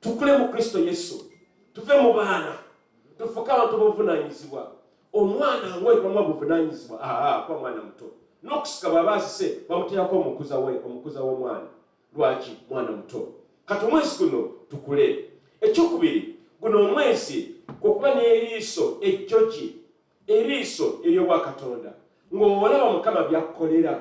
tukule mu Kristo Yesu tuve mu baana tufuke abantu b'obuvunaanyizibwa omwana ng'oyitamu obuvunaanyizibwa kwa mwana muto n'okusika bw'aba asise bamuteerako omukuza w'omwana lwaki mwana muto kati omwezi guno tukule ekyokubiri guno omwezi kwekuba n'eriiso ejjogi eriiso ery'obwakatonda ng'olaba Mukama by'akukolera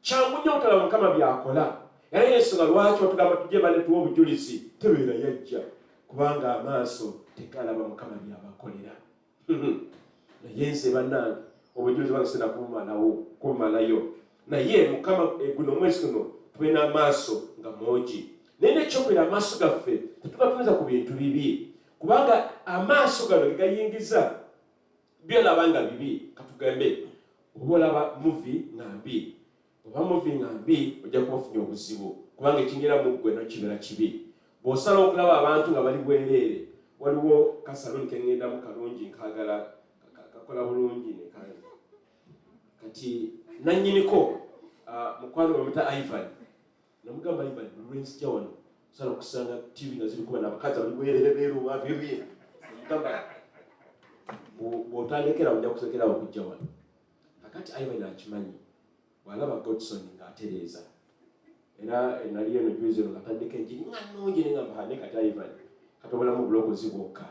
kyangu nnyo otalaba Mukama by'akola era y'ensonga lwaki watugamba tujje bane tuwa obujulizi tebeera yajja kubanga amaaso tegalaba Mukama by'abakolera naye nze bannange obujulizi bangesena kumalayo naye Mukama guno omwezi guno tube n'amaaso nga mwogi naye nekyokubiri amaaso gaffe tetugatunza ku bintu bibi kubanga amaaso gano gegayingiza byolaba nga bibi katugambe oba olaba muvi nga mbi oba muvi nga mbi ojja kuba ofunye obuzibu kubanga ekingira mu ggwe nokibeera kibi bw'osala okulaba abantu nga bali bwereere waliwo kasaloni keŋŋendamu kalungi nkaagala kakola bulungi kati nannyiniko mukwano bamuyita Ivan namugamba Ivan lwenzijja wano osala okusanga TV nga ziri kuba n'abakazi bali bwereere beeruba bibi mugamba bw'otandekera ojja kusekerawo okujja wano kakati Ivan akimanyi bw'alaba Godson ng'atereeza era nali eno juizi eno katandika enjiri nga nnungi neŋŋamba hane kati Ivan katobolamu bulokozi bwokka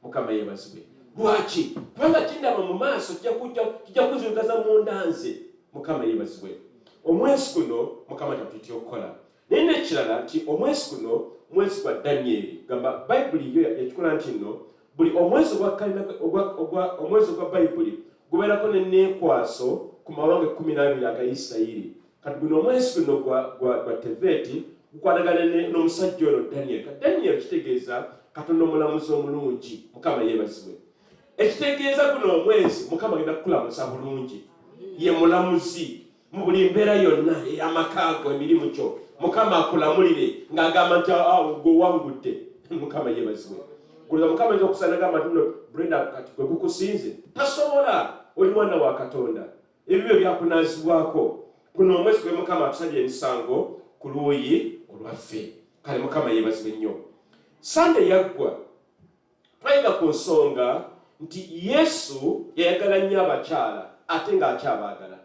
Mukama yeebazibwe lwaki kubanga kindaba mu maaso kijja kuzirugaza munda nze Mukama yeebazibwe omwezi guno Mukama tatutya okukola naye n'ekirala nti omwezi guno mwezi gwa Danyeri gamba bayibuli yo yakikola nti nno buli omwezi omwezi ogwa bayibuli gubeerako n'enneekwaso ku mawanga 12 aga Isirayiri kati guno omwezi guno gwa Teveti gukwatagana n'omusajja ono Danyeri kati Danyeri kitegeeza Katonda omulamuzi omulungi Mukama yeebazibwe ekitegeeza guno omwezi Mukama agenda kukulamusa bulungi ye mulamuzi mu buli mbeera yonna ey'amaka go emirimu kyo Mukama akulamulire ng'agamba nti gwe wangudde Mukama yeebazibwe kuliza Mukama ayinza okusana gamba nti no Brenda kati gwe gukusinze tasobola oli mwana wa Katonda ebibyo byakunaazibwako guno omwezi gwe Mukama atusabye emisango ku luuyi olwaffe kale Mukama yeebazibwe nnyo Sande yaggwa twayiga ku nsonga nti Yesu yayagala nnyo abakyala ate ng'akyabaagala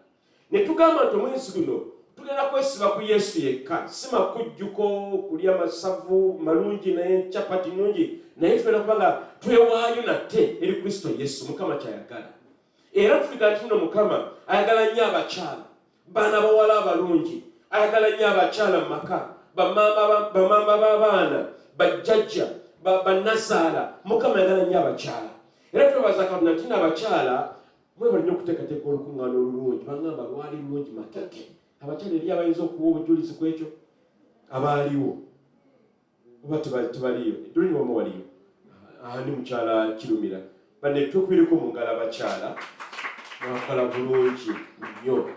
ne tugamba nti omwezi guno tugenda kwesiba ku Yesu yekka si makujjuko kulya masavu malungi naye capati nungi naye tugenda kubanga twewaayo nate eri Kristo Yesu Mukama kyayagala era tuliga nti no Mukama ayagala nnyo abakyala baana bawala abalungi ayagala nnyo abakyala mu maka bamaama b'abaana bajjajja bannazaala Mukama ayagala nnyo abakyala era twebaza Katonda nti n'abakyala mwe balina okuteekateeka olukuŋŋaana olulungi bangamba lwali lulungi makeke abakyala eri abayinza okuwa obujulizi ku ekyo abaaliwo oba tebaliyo edulini wamu waliyo ani mukyala kirumira bane tukubireko mu ngalo abakyala mwakola bulungi nnyo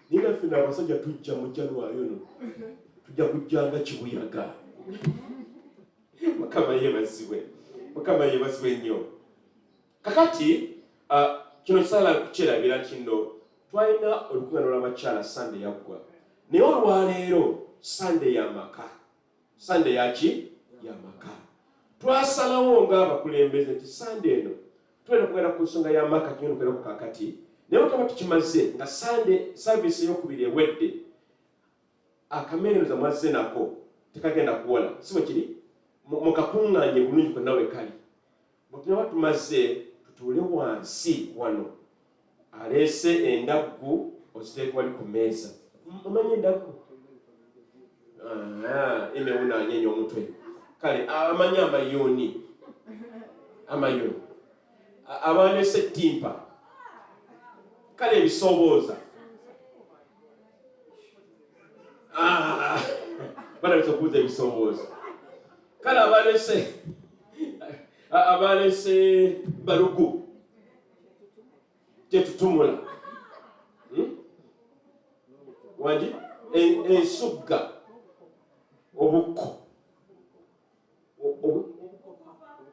nina ffena abasajja tujja mu January ono tujja kujjanga kibuyaga Mukama yeebazibwe nnyo kakati kino kisala kukyerabira kino twalina olukuŋŋaana lw'abakyala Sunday yaggwa naye olwaleero Sunday y'amaka Sunday yaki y'amaka twasalawo ng'abakulembeze nti Sunday eno tulina kugenda ku nsonga y'amaka tugenda okubeera ku kakati naye twaba tukimaze nga Sunday service ey'okubiri ewedde akameereza mwazze nako tekagenda kuwola si bwe kiri mukakuŋŋaanye bulungi konna we kali bwe tunaba tumaze tutuule wansi wano aleese endaggu oziteeka wali ku mmeeza omanyi endaggu emewunaanyenya omutwe kale amanyi amayuuni abaleese ttimpa kale ebisobooza balabisa okubuuza ebisobooza kale abaleese balugu kyetutumula wangi ensugga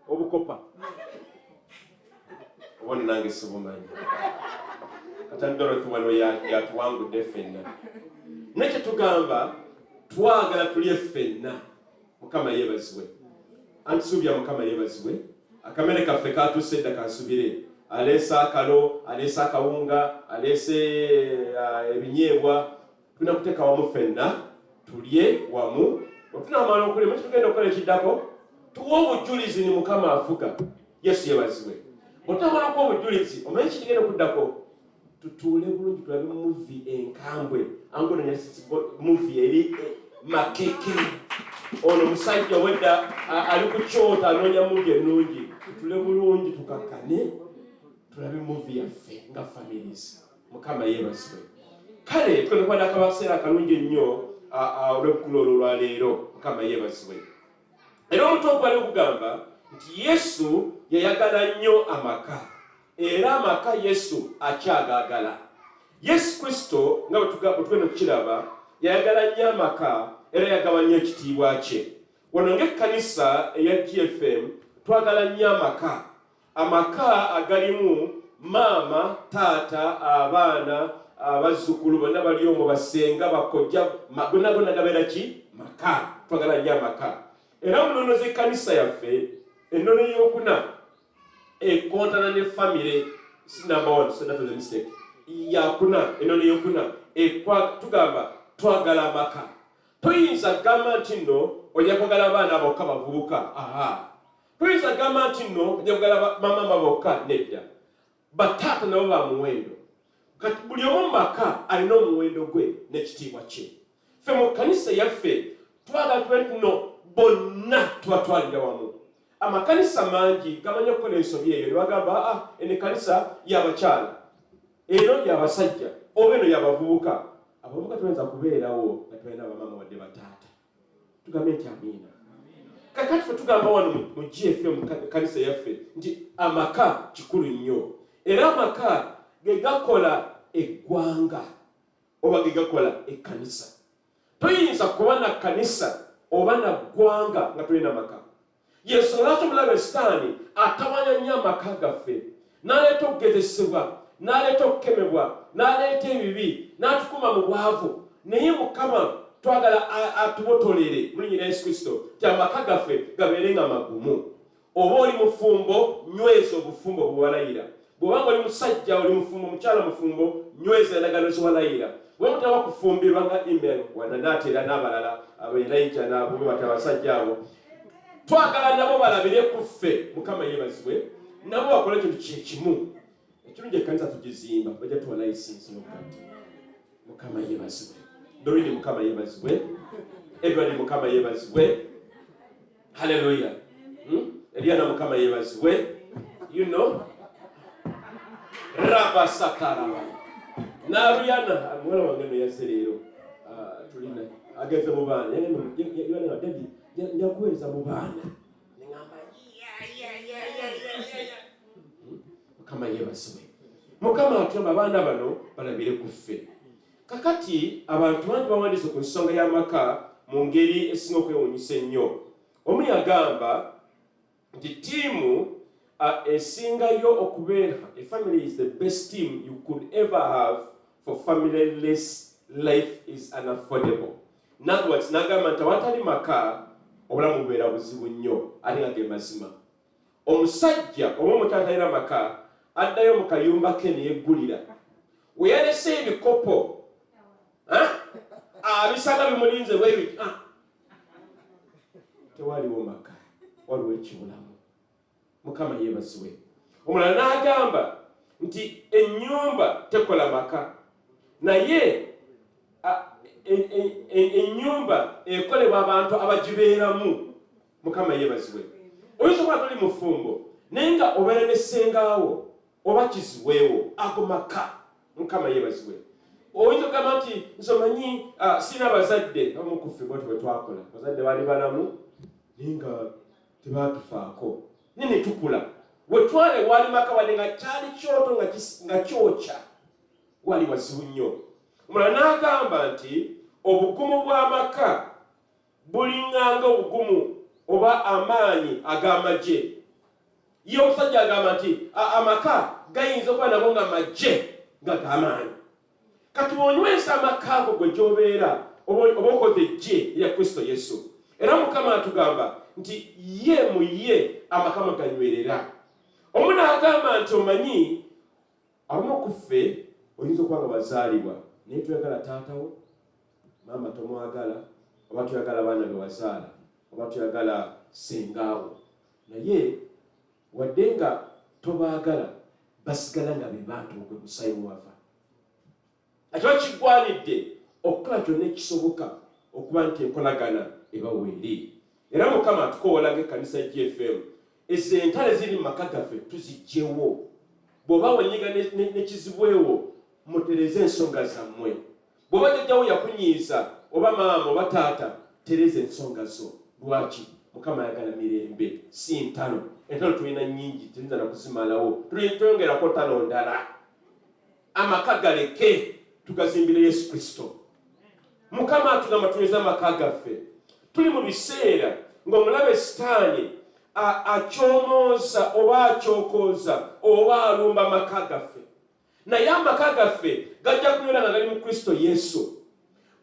obukopa obona nange sibumanyi kata Dorothy wano yatuwangudde ffenna nekye tugamba twagala tulye ffenna Mukama yeebazibwe antusuubya Mukama yeebazibwe akamere kaffe katuuse edda kansubire aleese akalo aleese akawunga aleese ebinyeebwa tulina kuteeka wamu ffenna tulye wamu otunamala okulya maki tugenda okukola ekiddako tuwa obujulizi ni Mukama afuga Yesu yeebazibwe otamala okuwa obujulizi omanyi kitugenda okuddako tutuule bulungi tulabe muvi enkambwe angononya muvi eri makeke ono musajja wedda ali ku kyota anoonya muvi ennungi tutule bulungi tukakkane tulabe muvi yaffe nga families Mukama yeebazibwe kale tugenda kwanda akabaseera akalungi ennyo olw'eggulu olwo lwaleero Mukama yeebazibwe era omuntu okwali okugamba nti Yesu yayagala nnyo amaka era amaka Yesu akyagaagala Yesu Kristo nga bwe tugenda okukiraba yayagala nnyo amaka era yagaba nnyo ekitiibwa kye wano ng'ekkanisa eya GFM twagala nnyo amaka agalimu maama taata abaana abazzukulu bonna bali omwo basenga bakojja gonna gabeera ki maka twagala nnyo amaka era munono z'ekkanisa yaffe ennono y'okuna ekontana ne famire number 1 so that was a mistake yakuna ennono y'okuna tugamba twagala amaka toyinza gamba nti nno ojja kwagala abaana bokka bavubuka toyinza gamba nti nno ojja kwagala bamama bokka nedda bataata nabo ba muwendo kati buli omu maka alina omuwendo gwe n'ekitiibwa kye ffe mu kkanisa yaffe twagala tube nti nno bonna tubatwalira wamu amakanisa mangi gamanyi okukola ensobi eyo nebagamba eno ekkanisa y'abakyala eno y'abasajja oba eno y'abavubuka abavubuka tuyinza kubeerawo nga tubalina bamama wadde bataata tugambe nti amiina kakati ffe tugamba wano mu GFM kanisa yaffe nti amaka kikulu nnyo era amaka ge gakola eggwanga oba ge gakola ekkanisa toyinza kuba na kkanisa oba na ggwanga nga tulina maka Yesu lwaki omulabe Sitaani atawanya nnyo amaka gaffe n'aleeta okugezesebwa n'aleeta okukemebwa n'aleeta ebibi n'atukuma mu bwavu naye Mukama twagala atubotolere mu linnya lya Yesu Kristo ti amaka gaffe gabeerenga magumu oba oli mufumbo nyweza obufumbo bwewalayira bw'obanga oli musajja oli mufumbo mukyala mufumbo nyweza endagano ziwalayira bwe mutaba kufumbirwa nga email wananaatera n'abalala abelayija n'abo bata abasajja abo twagala nabo balabire ku ffe Mukama yeebazibwe nabo bakole ekintu kyekimu ekirungi ekkanisa tugizimba bajja tuwa layisinsi n'okati Mukama yeebazibwe Dorine Mukama yeebazibwe Edward Mukama yeebazibwe haleluya Eliana Mukama yeebazibwe you know Raba Sakaraba Nariana amwala wange no yazze leero ageze mu baana yabana daddy njakuweza mu baana nengamba Mukama yebasibwe. Mukama atuyamba abaana bano balabire ku ffe. Kakati abantu bangi bawandiise ku nsonga y'amaka mu ngeri esinga okwewuunyisa ennyo. Omu yagamba nti ttiimu esingayo okubeera, a family is the best team you could ever have for familyless life is unaffordable. In other words, n'agamba nti awatali maka obulamu bubeera buzibu nnyo ate nga ge mazima. Omusajja oba omutatalina maka addayo mu kayumba ke ne yeggulira. We yalese ebikopo abisanga bimulinze bwebiti tewaliwo maka, waliwo ekibulamu. Mukama yeebazibwe. Omulala n'agamba nti ennyumba tekola maka, naye ennyumba ekolebwa abantu abagibeeramu. Mukama yeebazibwe. Oyinza okuba toli mufumbo naye nga obeera ne ssengaawo oba kiziweewo ago maka. Mukama yeebazibwe. Oyinza okugamba nti nsomanyi sina bazadde bamukuffe bwati bwe twakola, bazadde baali balamu naye nga tebaatufaako ne tukula. We twale wali maka wadde nga kyali kyoto nga kyokya, wali wazibu nnyo. Omulala n'agamba nti obugumu bw'amaka bulinganga obugumu oba amaanyi ag'amagye. Ye omusajja agamba nti amaka gayinza okuba nago nga magye nga g'amaanyi. Kati bw'onywesa amaka ago gwe gy'obeera oba okoze ejje erya Kristo Yesu. Era Mukama atugamba nti ye mu ye amaka mwe ganywerera. Omu n'agamba nti omanyi abamu ku ffe oyinza okuba nga bazaalibwa naye tuyagala taatawo, maama tomwagala, oba tuyagala baana be wazaala, oba tuyagala sengaawo, naye wadde nga tobaagala basigala nga be bantu gwe musaayi wava. Akiba kiggwanidde okukola kyonna ekisoboka okuba nti enkolagana ebaweeri. Era Mukama atukoola ng'ekkanisa GFM ez'entale ziri mu maka gaffe tuzigyewo. Bw'oba wenyiga n'ekizibwewo mutereze ensonga zammwe. Bw'oba jjajjawo yakunyiiza oba maama oba taata, tereza ensonga zo. Lwaki? Mukama ayagala mirembe, si ntalo. Entalo tulina nnyingi, tuyinza na kuzimalawo. Tuyongerako ttano ndala. Amaka galeke tugazimbire Yesu Kristo. Mukama atugamba tunyweze amaka gaffe. Tuli mu biseera ng'omulabe Sitaani akyomooza oba akyokooza oba alumba amaka gaffe. Naye amaka gaffe gajja kunywera nga gali mu Kristo Yesu.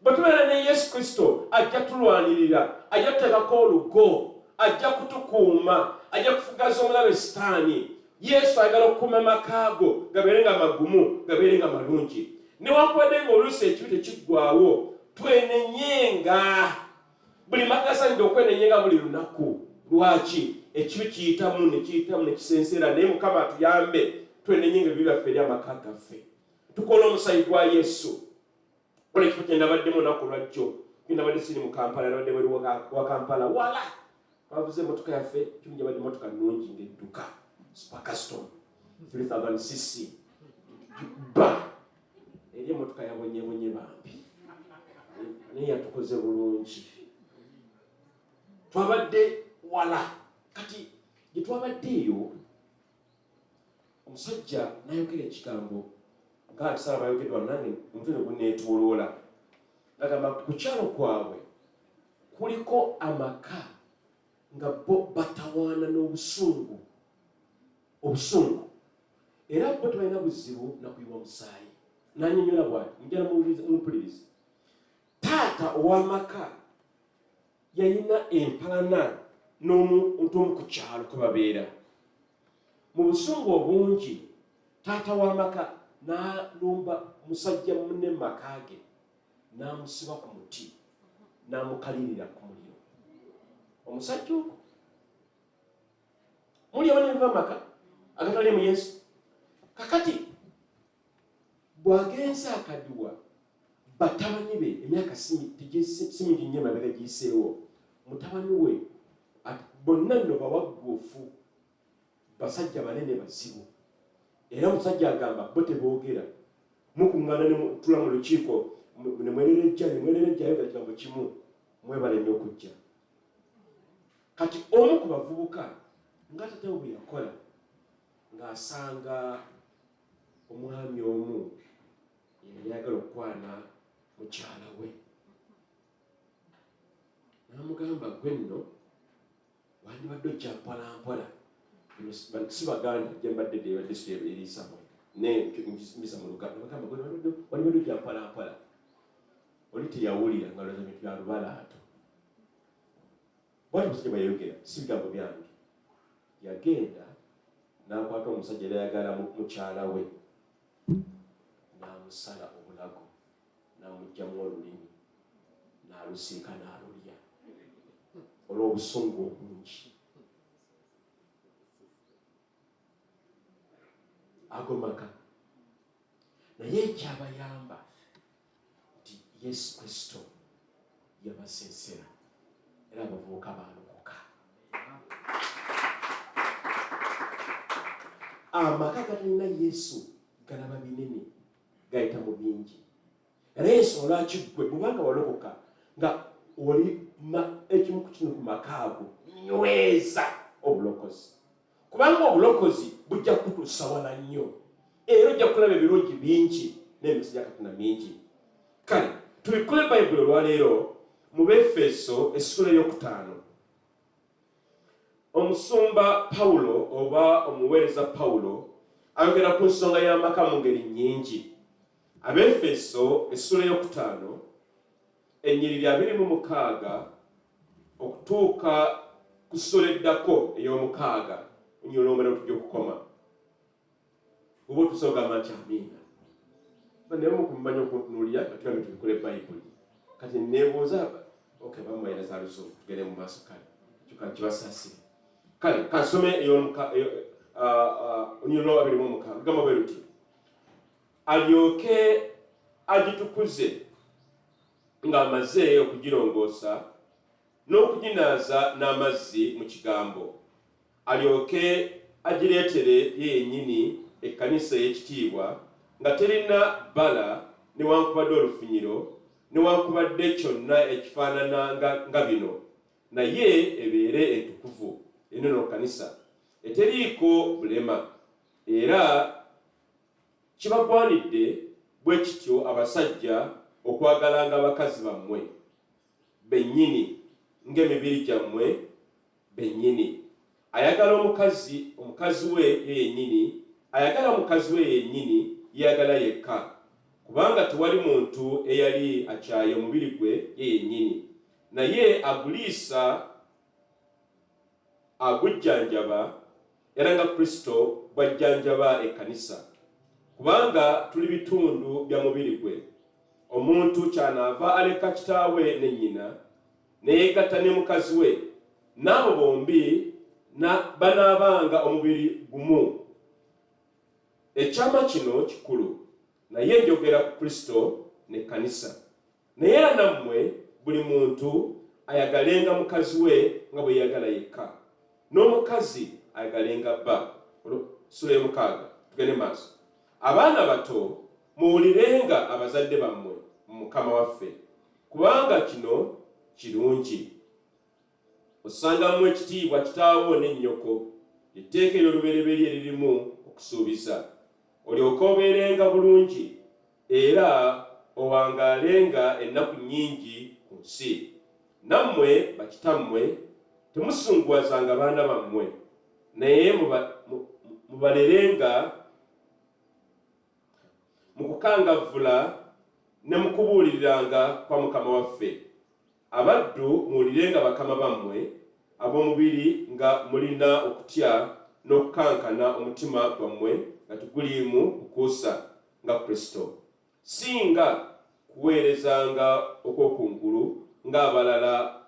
Bwe tubeera ne Yesu Kristo ajja tulwanirira, ajja tuteekako olugo, ajja kutukuuma, ajja kufugaza omulabe Sitaani. Yesu ayagala okukuuma amaka ago gabeere nga magumu, gabeere nga malungi. Newankubadde ng'oluusi ekibi tekiggwaawo, twenenyenga. Buli maka asaanidde okwenenyenga buli lunaku. Lwaki? Ekibi kiyitamu ne kisensera, naye Mukama atuyambe twenenyenga ebibi byaffe eri amaka gaffe. Tukola omusaayi gwa Yesu. Ola ekifo kye nabaddemu olunaku lwajjo, nabadde siri mu Kampala, nabadde wali wa Kampala wala. Bavuze emmotoka yaffe, kimu gyabadde emmotoka nnungi ng'edduka, Spakaston 3000cc. Ba! Eri emmotoka yabonyebonye bambi. Naye yatukoze bulungi. Twabadde wala. Kati gye twabaddeeyo, omusajja n'ayogera ekigambo nga ati sala bayogeddwa nange omutwe ne gunneetooloola. Agamba ku kyalo kwabwe kuliko amaka nga bo batawaana n'obusungu. Obusungu. Era bo tebalina buzibu na kuyiwa musaayi. N'annyonnyola bw'ati, mujja mumumpulirize. Taata ow'amaka yalina empalana n'omuntu omu ku kyalo kwe babeera. Mu busungu obungi, taata w'amaka n'alumba musajja munne mu maka ge, n'amusiba ku muti, n'amukalirira ku muliro. Omusajja ogwo muli abanenva amaka agatali mu Yesu. Kakati bw'agenze akaddiwa, batabani be emyaka si mingi nnyo emabega giyiseewo, mutabani we bonna nno bawaggoofu, basajja banene bazibu. Era omusajja agamba bo teboogera. Mukuŋŋaana ne tula mu lukiiko nemwererejjayo gakigambo kimu mwebale nnyo okujja. Kati omu ku bavubuka nga tatewo bwe yakola ng'asanga omwami omu yali ayagala okukwana mukyala we, n'amugamba gwe nno wandibadde ojja mpolampola, si Baganda gye mbadde debadde eriisamwe mbisa mu Luganda, bagamba gwe wandibadde ojja mpolampola, oli teyawulira nga looza bintu bya lubalaato. Bwati musajja bweyayogera, si bigambo byange. Yagenda n'akwata omusajja yali ayagala mukyala we, n'amusala obulago, n'amugyamu olulimi, n'alusiika n'alulya olw'obusungu obungi. Ago maka naye ekyabayamba nti Yesu Kristo yabasensera era abavubuka baalokoka. Amaka gatalina Yesu galaba binene, gayita mu bingi. Era Yesu olwaki ggwe bw'obanga walokoka nga oli ekimu ku kino ku maka ago, nyweza obulokozi. Kubanga obulokozi bujja kutuusa wala nnyo, era ojja kulaba ebirungi bingi n'emisozi gya Katonda mingi. Kale tubikule Bayibuli olwaleero mu Befeso essula ey'okutaano. Omusumba Pawulo oba omuweereza Pawulo ayogera ku nsonga y'amaka mu ngeri nnyingi. Abefeso essula ey'okutaano ennyiriri 26 okutuuka ku ssula eddako ey'omukaaga onyola omera tujja okukoma. Oba otuusa ogamba nti amiina. Naye mukumanya okuntunuulira nga tugambe tubikule Bayibuli. Kati neebuuza bamwera za Luzungu tugende mu maaso kale kibasaasire. Kale kasome onyolo 26 lugamba bwe luti, alyoke agitukuze ng'amaze okugirongoosa n'okuginaaza n'amazzi mu kigambo, alyoke agireetere yennyini ekkanisa ey'ekitiibwa nga terina bbala newankubadde olufunyiro newankubadde kyonna ekifaanana nga bino, naye ebeere entukuvu eno kkanisa eteriiko bulema. Era kibagwanidde bwe kityo abasajja okwagalanga abakazi bammwe bennyini ng'emibiri gyammwe bennyini. Ayagala omukazi we yennyini, ayagala mukazi we yennyini yeyagala yekka, kubanga tewali muntu eyali akyaye omubiri gwe yennyini, naye aguliisa agujjanjaba era nga Kristo bw'ajjanjaba ekkanisa, kubanga tuli bitundu bya mubiri gwe. Omuntu kyanaava aleka kitaawe ne nnyina neyegatta ne mukazi we, n'abo bombi banaabanga omubiri gumu. Ekyama kino kikulu, naye njogera ku Kristo n'ekkanisa. Naye era nammwe buli muntu ayagalenga mukazi we nga bwe yeyagala yekka, n'omukazi ayagalenga bba. Sula 6 tugende maaso. Abaana bato muwulirenga abazadde bammwe mu Mukama waffe, kubanga kino kirungi. Osangamu ekitiibwa kitaawo ne nnyoko, etteeka ery'olubereberye eririmu okusuubiza, olyoke obeerenga bulungi era owangaalenga ennaku nnyingi ku nsi. Nammwe bakitammwe temusunguwazanga baana bammwe, naye mubalerenga mu kukangavvula ne mu kubuuliriranga kwa Mukama waffe. Abaddu muwulirenga bakama bammwe ab'omubiri nga mulina okutya n'okukankana omutima gwammwe nga teguliimu kukuusa nga Kristo, si nga kuweerezanga okw'okungulu ng'abalala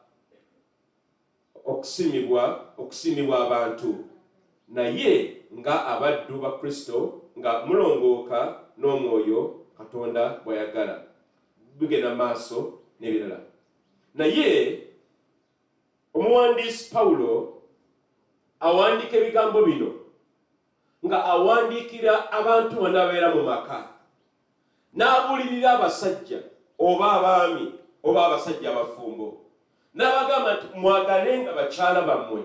okusimibwa abantu, naye nga abaddu ba Kristo nga mulongooka n'omwoyo Katonda bw'ayagala. Bigenda maaso n'ebirala. Naye omuwandiisi Pawulo awandiika ebigambo bino nga awandiikira abantu bonna abeera mu maka, n'abuulirira abasajja oba abaami oba abasajja abafumbo. N'abagamba nti mwagalenga bakyala bammwe.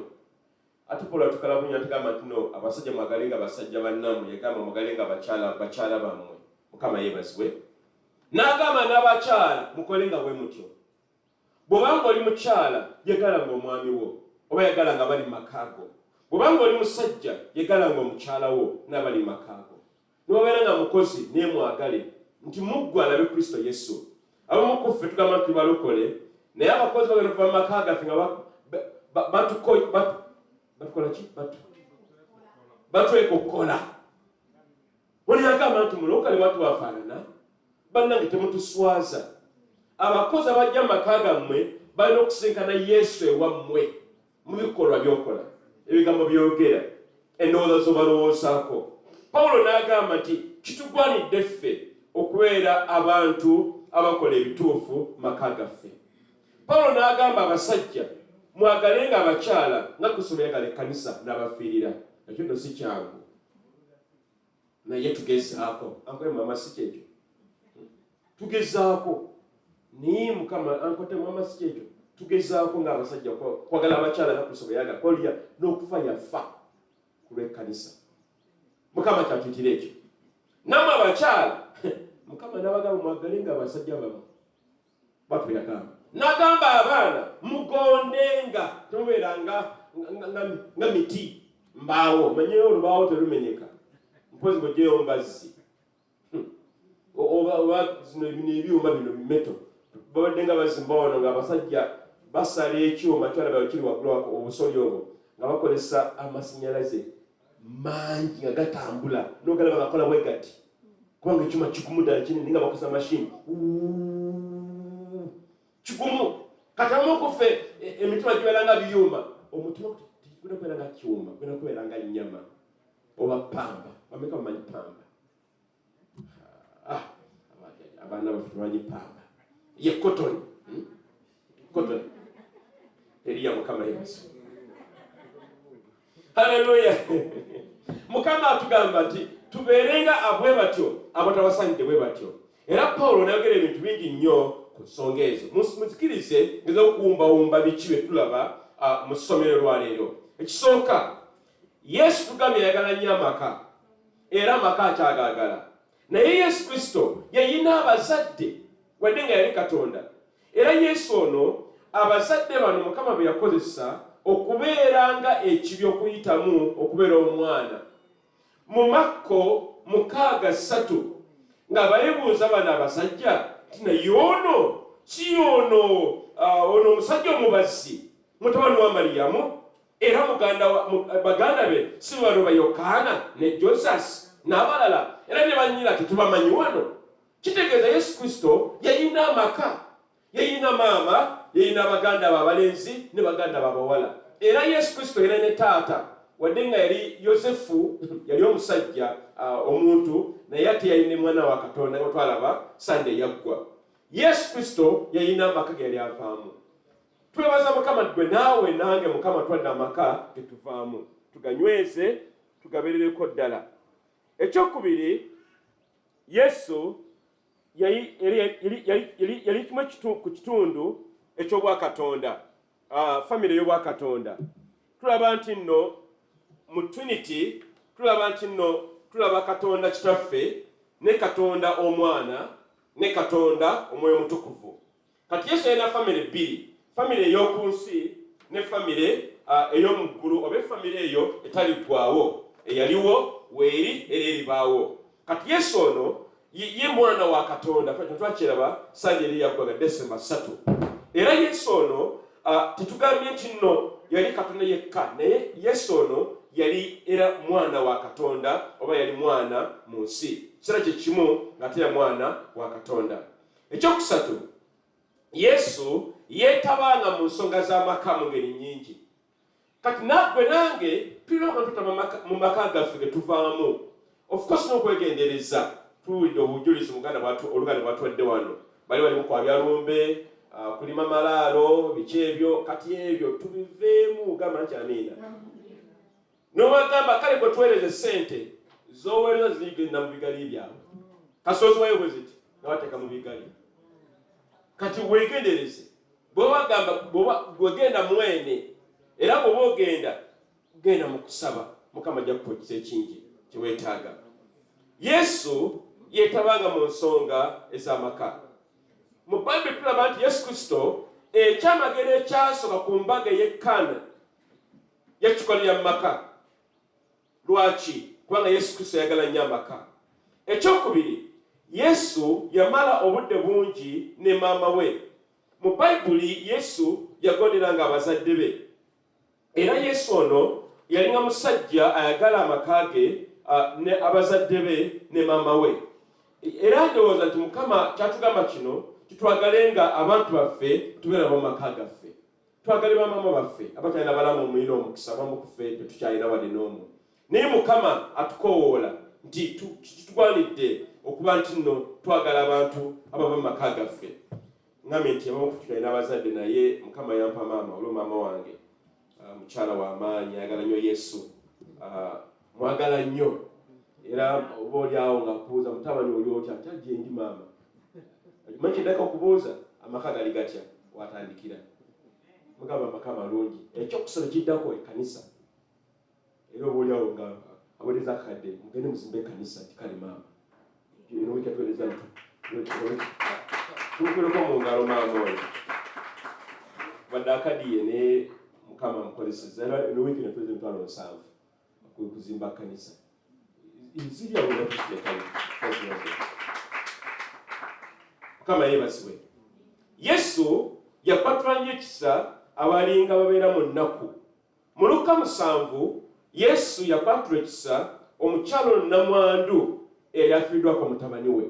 Ate Pawulo tukalabunya tugamba nti no, abasajja mwagalenga basajja bannammwe, yagamba mwagalenga bakyala bammwe. Mukama yeebazibwe. N'agamba n'abakyala mukolenga bwe mutyo. Bw'obanga oli mukyala yegalanga omwami wo oba yegalanga abali mu makaago. Bw'obanga oli musajja yegalanga omukyala wo n'abali mu makaago. N'obeera nga mukozi naye mwagale nti muggwe alabe Kristo Yesu. Abamu ku ffe tugamba nti balokole naye abakozi bagenda kuva mu maka gaffe nga batukola ki? Batwekokola. Oli yagamba nti mulokale watu bafaanana bannange temutuswaza. Abakozi abajja mu maka gammwe balina okusinkana Yesu ewammwe mu bikolwa by'okola, ebigambo byogera, endowooza z'obalowoozaako. Pawulo n'agamba nti kitugwanidde ffe okubeera abantu abakola ebituufu mu maka gaffe. Pawulo n'agamba abasajja mwagalenga abakyala nga Kristo yagala ekkanisa n'abafiirira. Ekyo nno si kyangu naye tugezaako. Ankoye mama si kyekyo, tugezaako naye Mukama ankote mama si kyekyo, tugezaako ng'abasajja kwagala abakyala nga Kristo yagala kolya n'okufa yafa ku lw'ekkanisa. Mukama kyatuyitira ekyo. Nammwe abakyala Mukama n'abagamba mwagalenga abasajja bammwe batu yagamba. N'agamba abaana mugondenga temubeeranga nga miti mbaawo. Manyeyo olubaawo terumenyeka mpozi bw'ogyeyo mbazzi oba zino ebyuma bino bimeto babadde nga bazimba wano ng'abasajja basala ekyuma kyala bayo kiri waggulu obusoli obwo nga bakozesa amasannyalaze mangi nga gatambula n'ogalaba ngakola bwe gati kubanga ekyuma kigumu ddala kinene nga bakozesa mashini kigumu. Katamu okuffe emitima gibeera nga biyuma, omutima gulina kubeera nga kyuma, gulina kubeera nga nnyama oba pamba. Bameka bamanyi pamba? Abaana baffe tebamanyi pamba, ye kotoni. Kotoni eriya Mukama Yesu. Haleluya. Mukama atugamba nti tubeerenga abwe batyo abatabasanidde bwe batyo. Era Pawulo n'ayogera ebintu bingi nnyo ku nsonga ezo. Muzikirize ngeza okuwumbawumba biki bye tulaba mu ssomero lwaleero. Ekisooka, Yesu tugambye yayagala nnyo amaka era amaka akyagaagala. Naye Yesu Kristo yayina abazadde wadde nga yali Katonda. Era Yesu ono abazadde bano Mukama be yakozesa okubeera nga ekibi okuyitamu okubeera omwana. Mu Makko 6:3 nga bayebuuza bano abasajja nti naye ono si ono omusajja omubazzi mutabani wa Mariyamu era baganda be si bano Yokaana ne Josasi n'abalala era ne bannyina tetubamanyi wano. Kitegeeza Yesu Kristo yayina amaka, yayina maama, yayina baganda babalenzi ne baganda babawala. Era Yesu Kristo yali ne taata wadde nga yali Yosefu yali omusajja omuntu naye ate yalina mwana wa Katonda nga twalaba Sande yaggwa. Yesu Kristo yayina amaka ge yali avaamu. Twebaza Mukama gwe naawe nange Mukama twadde amaka getuvaamu tuganyweze tugaberereko ddala. Ekyokubiri, Yesu yali kimu ku kitundu eky'obwakatonda, famire y'obwakatonda. Tulaba nti nno mu Trinity tulaba nti nno tulaba Katonda Kitaffe ne Katonda Omwana ne Katonda Omwoyo Mutukuvu. Kati Yesu yalina famire bbiri, famire ey'oku nsi ne famire ey'omu ggulu oba famire eyo etaliggwaawo eyaliwo weeri era eribaawo. Kati Yesu ono ye mwana wa Katonda. Twakiraba Sande eri yaggwaga Desemba 3. Era Yesu ono tetugambye nti nno yali Katonda yekka, naye Yesu ono yali era mwana wa Katonda oba yali mwana mu nsi. Kisera kye kimu ng'ate ya mwana wa Katonda. Ekyokusatu, Yesu yeetabanga mu nsonga z'amaka mu ngeri nnyingi. Kati nagwe nange tulina okututa mu maka gaffe ge tuvaamu. Of course n'okwegendereza tuwulidde obujulizi oluganda bwatuwadde wano. Bali mu kwabya lumbe, kulima malaalo, biki ebyo. Kati ebyo tubiveemu gamba nti amiina. N'obagamba kale gwe tuweereze ssente z'oweereza zigenda mu bigali byabwe. Kasoozi wayo bwe ziti nga bateeka mu bigali. kati wegendereze bwoba gamba bwogenda mwene era bwoba ogenda genda mu kusaba Mukama ajja kukuwa ekingi kye weetaaga. Yesu yeetabanga mu nsonga ez'amaka. Mu Bayibuli tulaba nti Yesu Kristo ekyamagero ekyasooka ku mbaga ey'Ekana yakikolera mu maka. Lwaki? Kubanga Yesu Kristo yagala nnyo amaka. Ekyokubiri, Yesu yamala obudde bungi ne maama we. Mu Bayibuli Yesu yagonderanga abazadde be. Era Yesu ono yalinga musajja ayagala amaka ge ne abazadde be ne maama we. Era ndowooza nti Mukama kyatugamba kino tutwagalenga abantu baffe tubeera mu maka gaffe. Twagale bamaama baffe abatalina balamu omuliro omukisa abamu ku ffe tetukyalina wadde n'omu. Naye Mukama atukoowoola nti kitugwanidde okuba nti nno twagala abantu abava mu maka gaffe. Ngambye nti abamu ku tulina abazadde naye Mukama yampa maama olwo maama wange mukyala w'amaanyi ayagala nnyo Yesu. Mwagala nnyo era oba oli awo ng'akubuuza mutabani oli otya ati gye ndi maama. Manyi kyendaka okubuuza amaka gali gatya watandikira. Mugamba amaka malungi. Ekyokusaba kiddako ekkanisa. Era oba oli awo nga aweereza akadde mugende muzimbe ekkanisa ti kale maama. Eno wiki atuweereza nti tukuleko mu ngalo maama oyo. Badde akadiye ne Mukama mukoleseza era eno wiki natuweereza emitwalo 7 kuzimba kkanisa. Zirya bwe natusirekayo. Mukama yeebazibwe. Yesu yakwatula nnyo ekisa abalinga babeera mu nnaku. Mu Luka 7 Yesu yakwatula ekisa omukyalo nnamwandu eyafiiddwako mutabani we.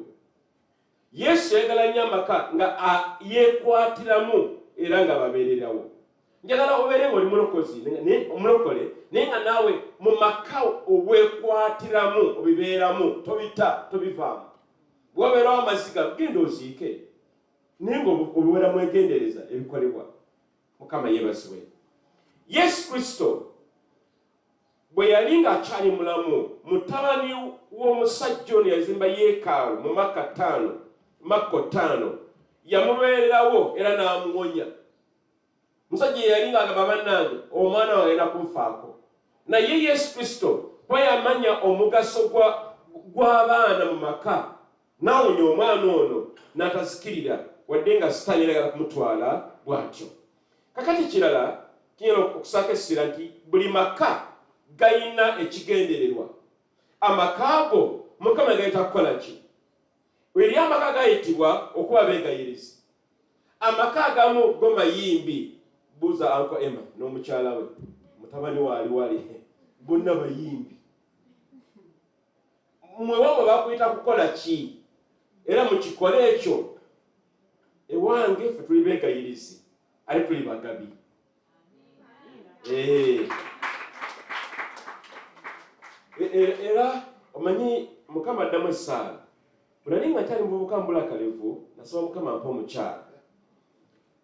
Yesu yayagala nnyo amaka nga yeekwatiramu era nga babeererawo. Njagala obeere ng'oli omulokole naye nga naawe mu maka obwekwatiramu obibeeramu tobita tobivaamu. Bw'obeerawo amaziga genda oziike naye ng'obiwera mwegendereza ebikolebwa. Mukama yeebazibwe. Yesu Kristo bwe yali ng'akyali mulamu mutabani w'omusajja ono yazimba yeekaalu mu Makko 5 yamubeererawo era n'amuwonya. Musajja yali ng'agamba bannange omwana wange agenda kunfaako. Naye Yesu Kristo bwe yamanya omugaso gw'abaana mu maka n'awonya omwana ono n'atazikirira wadde nga Sitaani yagala kumutwala bw'atyo. Kakati kirala kinyala okusaako essira nti buli maka gayina ekigendererwa. Amaka ago Mukama gayita kukola ki? Eri amaka gayitibwa okuba beegayiriza. Amaka agamu go mayimbi. Buuza Uncle Emma n'omukyala we mutabani wali bonna bayimbi. Mmwe wabo bakuyita kukola ki? Era mukikole ekyo. Ewange ffe tuli beegayirizi ate tuli bagabi. Era omanyi Mukama addamu essaala. Bwe nali nga kyali muvubuka mbula kalevu nasaba Mukama ampa omukyala.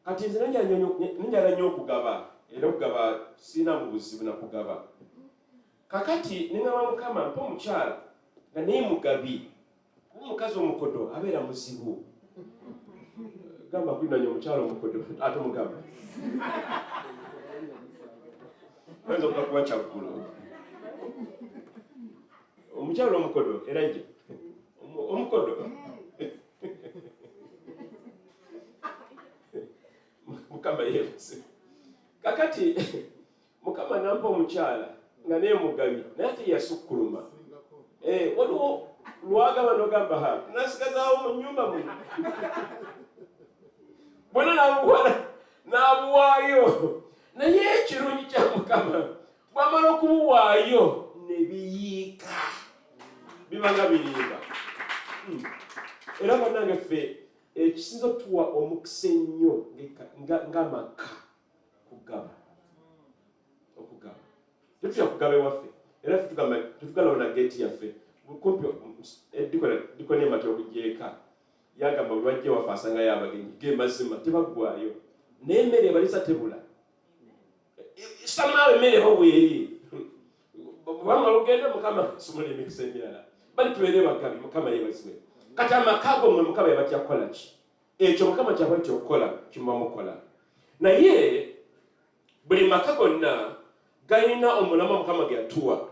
Kati nze njala nnyo okugaba era okugaba sirina mu buzibu nakugaba. Kakati nengamba Mukama ampa omukyala nga naye mugabi. Kuba omukazi omukodo abeera muzibu. Gamba kulinanya omukyala omukodo ate mugamba. Oyinza okuba kyaggulo. Omukyala omukodo era ye omukodo. Mukama yeebase. Kakati Mukama nampa omukyala nga naye mugabi naye ate yasukkuluma. Waliwo lwagaba n'ogamba ha nasigazaawo mu nnyumba muno. Bwena n'abuwaayo naye ekirungi kya Mukama bw'amala okubuwaayo ne biyiika bibanga birimba. Era bannange ffe ekisinza otuwa omukisa ennyo ng'amaka okugaba. Tetutya kugaba ewaffe era ffe tetugalawo na geeti yaffe kumpi dikoni emati okugyeka yagamba bwe bajja ewaffe asangayo abagenyi ge mazima tebaggwayo naye emmere ebalisa tebula. Samaawe emmere bawweeri bwamala ogende Mukama sumula emikisa emirala bali tubeere bagabi. Mukama yeebazibwe. Kati amaka ago mmwe Mukama yabatya kukola ki? ekyo Mukama kyaba ky'okukola kimuba mukola. Naye buli maka gonna galina omulama Mukama gye yatuwa.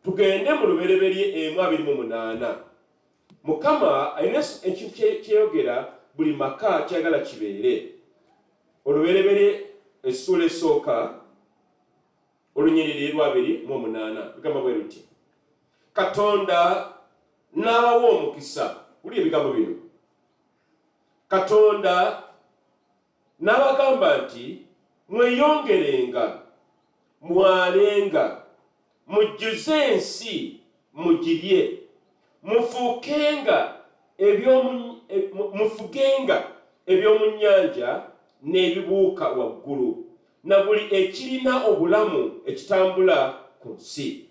Tugende mu Lubereberye 1:28. Mukama alina ekintu kyeyogera buli maka kyagala kibeere. Olubereberye essula esooka olunyiriri 2:8 bigamba bwe luti. Katonda n'abawa omukisa. Wuli ebigambo bino. Katonda n'abagamba nti mweyongerenga, mwalenga, mujjuze ensi, mugirye, mufugenga eby'omu nnyanja n'ebibuuka waggulu, na buli ekirina obulamu ekitambula ku nsi.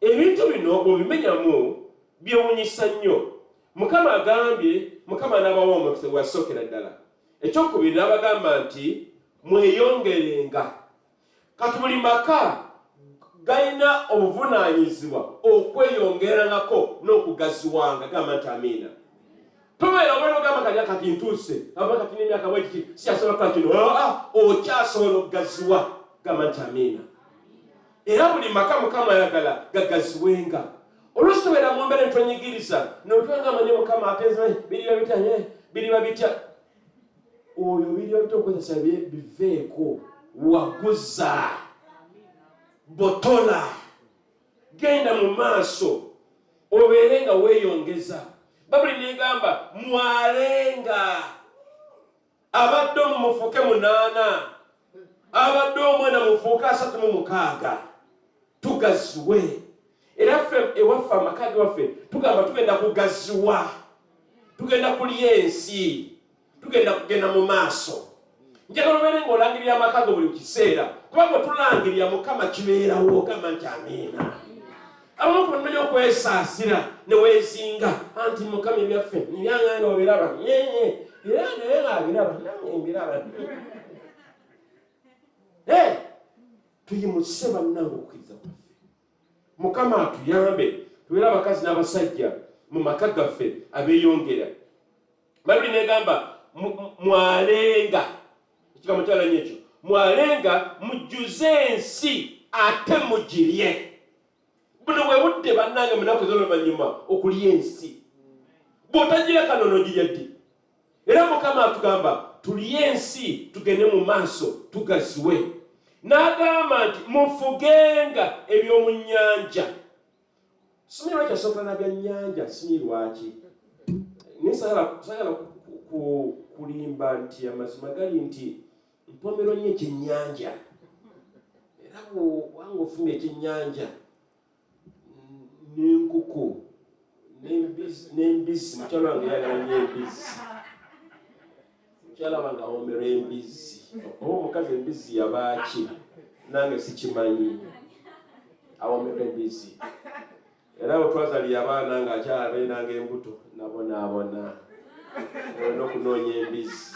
Ebintu bino bw'obimenyamu byewuunyisa nnyo. Mukama agambye, Mukama n'abawa omukisa gwasookera ddala. Ekyokubiri n'abagamba nti mweyongerenga. Kati buli maka galina obuvunaanyizibwa okweyongerangako n'okugaziwanga. Gamba nti amiina. Tobeera obwera ogamba kanya kati ntuuse, aba kati n'emyaka bwekiti siyasobola kukola kino. Okyasobola okugaziwa. Gamba nti amiina. Era buli maka Mukama ayagala gagaziwenga. Oluusi tubeera mu mbeera entwenyigiriza n'otwanga amanyi Mukama ateze biriba bitya. Oyo biriba bitya okukozesa biveeko, waguza, botola, genda mu maaso obeere nga weeyongeza. Babuli negamba mwalenga. Abadde omu mufuuke 8, abadde omwana mufuuke 36. Tugaziwe. Era ffe ewaffe amaka gewaffe tugamba tugenda kugaziwa, tugenda kulya ensi, tugenda kugenda mu maaso. Njagala obeere ng'olangirira amaka go buli kiseera, kubanga tulangirira Mukama kibeerawo. Gamba nti amiina. Abamu kumanya okwesaasira ne weezinga anti Mukama ebyaffe nibyaŋŋanda obiraba. Era naye ng'abiraba nange mbiraba. Tuyimuse bannange okukkiriza kwaffe. Mukama atuyambe tubeere abakazi n'abasajja mu maka gaffe abeeyongera. Bayibuli negamba mwalenga. Ekigambo kyalanye ekyo. Mwalenga mujjuze ensi ate mugirye. Buno bwe budde bannange munaku z'oluvannyuma okulya ensi. Bw'otagira kanono girya ddi. Era Mukama atugamba tulye ensi tugende mu maaso tugaziwe. N'agamba nti mufugenga eby'omu nnyanja. Simanyi lwaki asooka n'abya nnyanja, simanyi lwaki. Sagala kulimba nti amazima gali nti mpomero nnyo ekyennyanja. Era wanga ofuna ekyennyanja n'enkuku n'embizzi. Mukyala wange yagala nnyo embizzi. Mukyala wange awomera embizzi. Oba omukazi embizzi yabaaki nange sikimanyi. Awomera embizzi. Era bwe twazaliya abaana ng'akyalabe nange embuto nabonaabona. Olina okunoonya embizzi.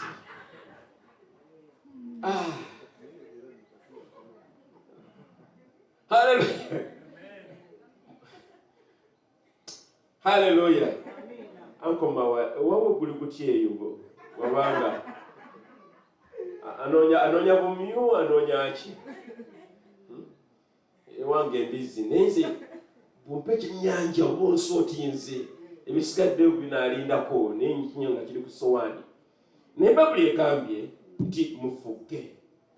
Haleluya. Ankoma wawe guli kutya eyo wabanga anoonya bumyu, anoonya ki? Ewange embizzi nenze bumpe ekyennyanja oba onsooti nze ebisigaddeyo binaalindako n'enkinyo nga kiri ku sowaani. Naye Bayibuli egambye nti mufuge.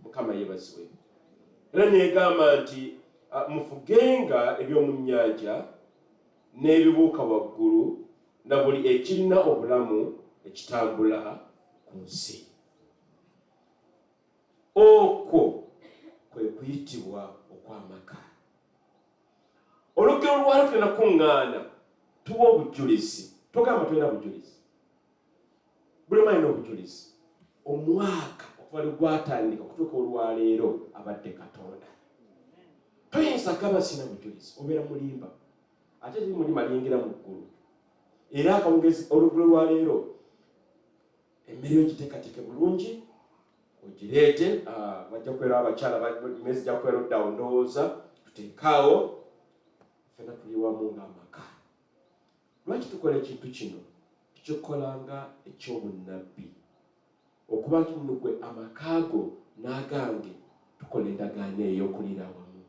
Mukama yeebazibwe. Era negamba nti mufugenga eby'omu nnyanja n'ebibuuka waggulu, na buli ekirina obulamu ekitambula ku nsi. Okwo kwe kuyitibwa okw'amaka. Olugero lwali tulina kuŋŋaana tuba obujulizi. Togamba tulina bujulizi. Buli alina obujulizi. Omwaka okuva lwe gwatandika okutuuka olwaleero abadde Katonda. Toyinza kaba sina bujulizi, obeera mulimba. Ate tiri mulima liyingira mu ggulu. Era akawungezi olugero lwaleero emmere ogiteekateeke bulungi, ogireete. Bajja kubeera abakyala emezi ejja kubeera oddawo ndowooza tuteekaawo ffenna tuli wamu ng'amaka. Lwaki tukola ekintu kino? kyokolanga eky'obunnabbi okuba nti nno gwe amakaago n'agange tukola endagaano ey'okulira wamu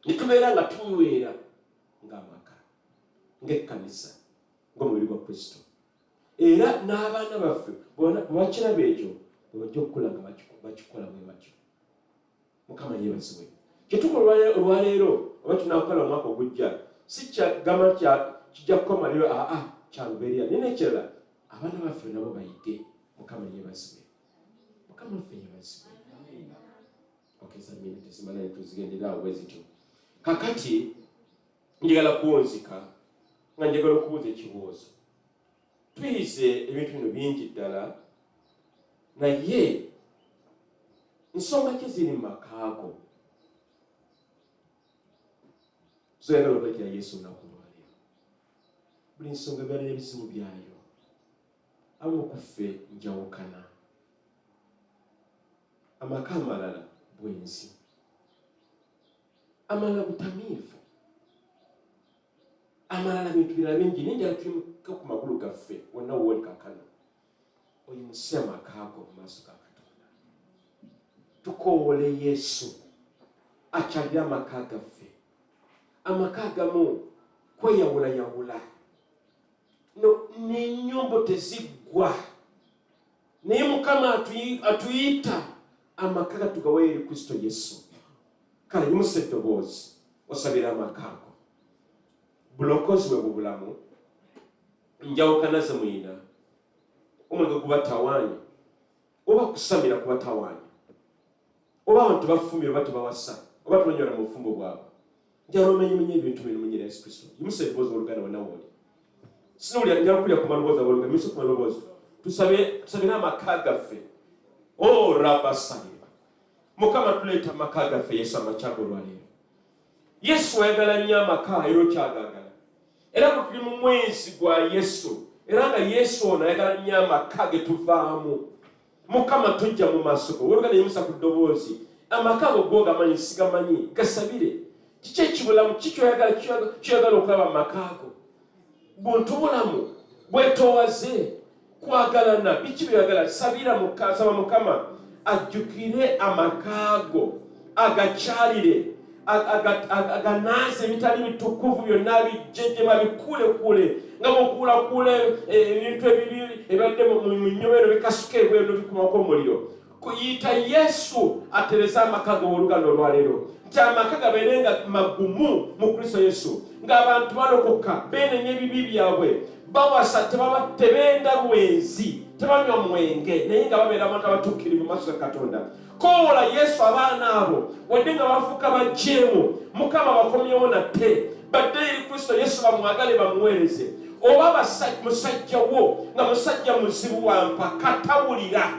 ne tubeera nga tunywera ng'amaka ng'ekkanisa ng'omubiri gwa Kristo era n'abaana baffe bwebakiraba ekyo bwebajja okukula nga bakikola bwe batyo. Mukama yeebazibwe. Kyetukola olwaleero oba tunaakola omwaka ogujja si kyagamba kijja kukomaliro kyalubeerera naye n'ekirala abaana baffe nabo bayige. Mukama yeebazibwe. Mukama waffe yeebazibwe. okeza minute zimala tuzigendera awo bwezityo. Kakati njagala kuwunzika nga njagala okubuuza ekibuuzo. Tuyize ebintu bino bingi ddala naye nsonga ki ziri mu makaago zoyagala okulekera Yesu olunaku lwaleero. Buli nsonga ebeera n'ebizibu byayo. Abamu ku ffe njawukana. Amaka amalala bwenzi, amalala butamiivu, amalala bintu birala bingi naye njala tuyimuka ku magulu gaffe wonna wooli kaakano oyimuse amakaago mu maaso ga Katonda. Tukoowole Yesu akyalire amaka gaffe. Amaka agamu kweyawulayawula n'ennyombo teziggwa naye Mukama atuyita amaka gatugawe eri Kristo Yesu. Kale yimuse eddoboozi osabira amaka ago. Bulokozi bwe bubulamu njawukana ze mwina omuliro gubatawaanya oba kusamira kubatawaanya oba abantu bafumbira oba tebawasa oba tulonyola mu bufumbo bwabwe. Njala omenyemenye ebintu bino munyira Yesu Kristo. Yimuse eddoboozi oluganda wonna wooli. Sinawulira njala kulya ku maloboozi aboluganda. Yimuse ku maloboozi tusabire amaka gaffe. Rabasaliba. Mukama tuleeta amaka gaffe Yesu amakyago olwaleero. Yesu ayagala nnyo amaka era okyagagala. Era bwe tuli mu mwezi gwa Yesu era nga Yesu ono ayagala nnyo amaka ge tuvaamu. Mukama tujja mu maaso go. Oluganda yimusa ku ddoboozi. Amaka ago g'ogamanyi sigamanyi gasabire. Kiki ekibulamu kyoyagala okulaba mu maka ago? Buntu bulamu bwetoowaze kwagalana biki byagala sabira saba Mukama ajjukire amakaago agakyalire aganaaze ebitali bitukuvu byonna bijjejjema bikuulekuule nga bwokuulakuula ebintu ebibi ebadde mu nnyobero bikasuka ebweru bikumako omuliro. Kuyita Yesu atereza amaka go oluganda olwaleero nti amaka gabeere nga magumu mu Kristo Yesu ng'abantu balokoka beenenya ebibi byabwe bawasa tebenda bwenzi tebanywa mwenge naye nga babeera abantu abatuukirivu mu maaso ga Katonda. Koola Yesu abaana abo wadde nga bafuuka bajeemu Mukama bakomyewo nate badde eri Kristo Yesu bamwagale bamuweereze. Oba musajja wo nga musajja muzibu wampaka tawulira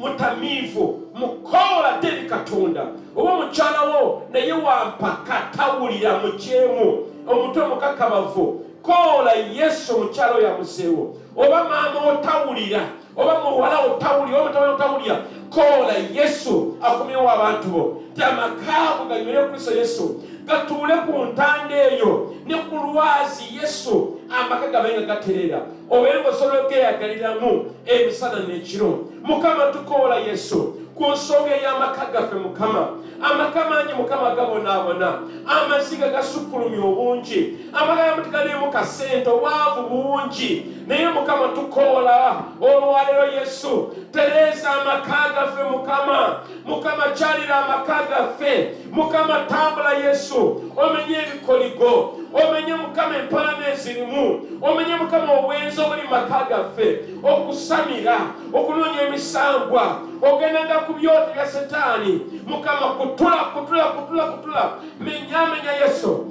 mutamiivu mukoola dde eri Katonda. Oba mukyala wo naye wampaka tawulira mujeemu omutwe mukakamavu koola Yesu mukyalo yamuseewo. Oba maama otawulira oba muwala otawulira oba mutabani otawulira koola Yesu akomyewo abantu bo ti amakaago ganyumire Kristo Yesu gatuule ku ntanda eyo ne ku lwazi Yesu amaka gabenga gaterera obeere ng'osobola ogeyagaliramu emisana n'ekiro. Mukama tukoola Yesu ku nsonga ey'amaka gaffe Mukama. Amaka mangi Mukama gabonaabona amaziga gasukkulumya obungi amaka gamu tegaliimu kasente obwavu bungi naye Mukama tukoola olwaleero Yesu tereeza amaka gaffe Mukama. Mukama kyalira amaka gaffe Mukama tambula Yesu omenye ebikoligo omenye Mukama empalana ezirimu omenye Mukama obwenzi obuli maka gaffe okusamira okunoonya emisangwa ogendanga ku byoto bya Setaani. Mukama kutula menya Yesu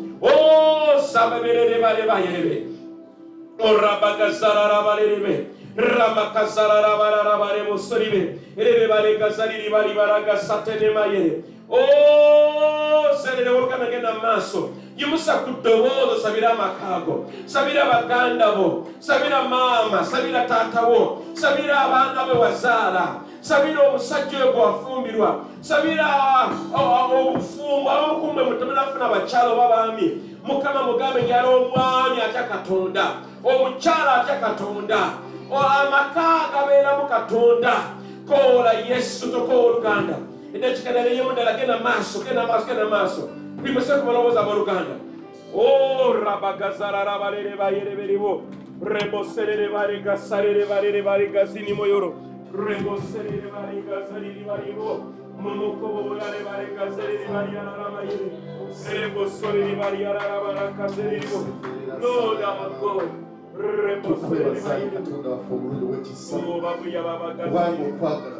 sababerere orabagazararabarebe ramakazararabarabare musoribe erebe baregazariri bari baragasatene serere oluganda genda maaso yimusa ku ddoboozo sabira amakaago sabira baganda bo sabira maama sabira taata wo sabira abaana be wazaala sabira omusajja oyo gwe wafumbirwa sabira obufumbo abamukumbe mutemerafuna abakyalo babaami Mukama mugambe nyala omwami atya Katonda omukyala atya Katonda, amaka gabeeramu Katonda. Koola Yesu, tokoola Luganda. Eddakiika leyemu ddala, genda maaso. Twimuse ku balowooza abooluganda. Rabagazarara balere bayere beribo. Reboserere barega sarere barere barega zinimoyoro. Reboserere barega sarere baribo. Momokobo bolare barega sarere bariyara bayere. Reboserere bariyara baraka sarere bo. Lord our God. Reboserere bayere. Katonda waffe omulundi w'ekisa Babuya babagazi. kubanga okwagala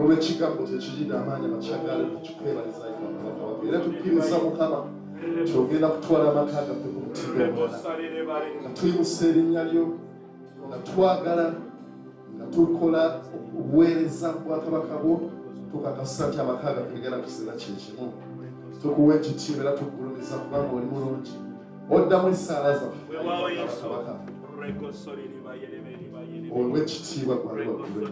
olw'ekigambo kyekirina amaanyi amakyagala tukwebaliza era tukkiriza Mukama kyogenda kutwala amaka gaffe ku mutindo omulala nga tuyimusa erinnya lyo nga twagala nga tukola obuweereza bwakabaka bwo tukakasa nti amaka gaffe ligenda kuseera kyekimu tukuwa ekitiibwa era tuggulumiza kubanga oli mulungi oddamu esaala zaffe kabaka olw'ekitiibwa gwali waggulu.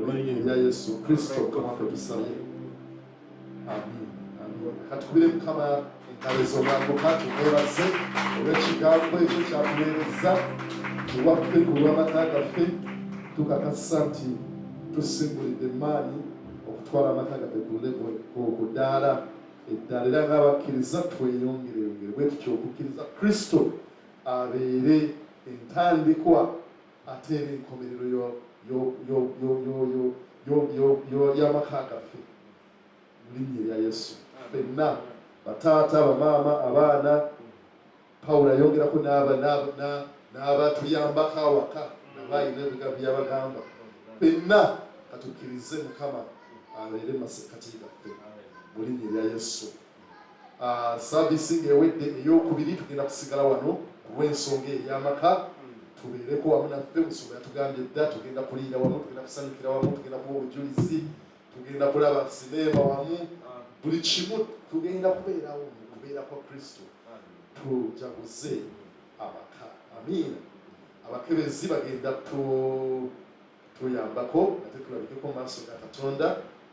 Mu linnya erya Yesu Kristo Mukama waffe tusabye. Amiin. Katukubire Mukama engalo ez'omwanguka tumwebaze olw'ekigambo ekyo kyatuweereza ewaffe ku lw'amaka gaffe tukakasa nti tusimbulidde maanyi okutwala amaka gaffe ku ddaala eddala era ng'abakkiriza tweyongereyongere bwe tutyo okukkiriza Kristo abeere entandikwa ate era enkomerero y'amaka gaffe mu linnya erya Yesu. Ffenna bataata, bamaama, abaana, Pawulo ayongerako n'abatuyambako awaka nabaayina ebigambo byabagamba. Ffenna katukkirize Mukama abeere masekati gaffe mu linnya erya Yesu. Saavisi ng'ewedde ey'okubiri tugenda kusigala wano olw'ensonga ey'amaka tubeereko wamu naffe. Ensonga yatugambye dda tugenda kuliira wamu, tugenda kusanyukira wamu, tugenda kuba obujulizi, tugenda kulaba sineema wamu, buli kimu tugenda kubeerawo mu kubeera kwa Kristo tujaguze amaka. Amiina. Abakebezi bagenda tuyambako ate tulabikeko mu maaso ga Katonda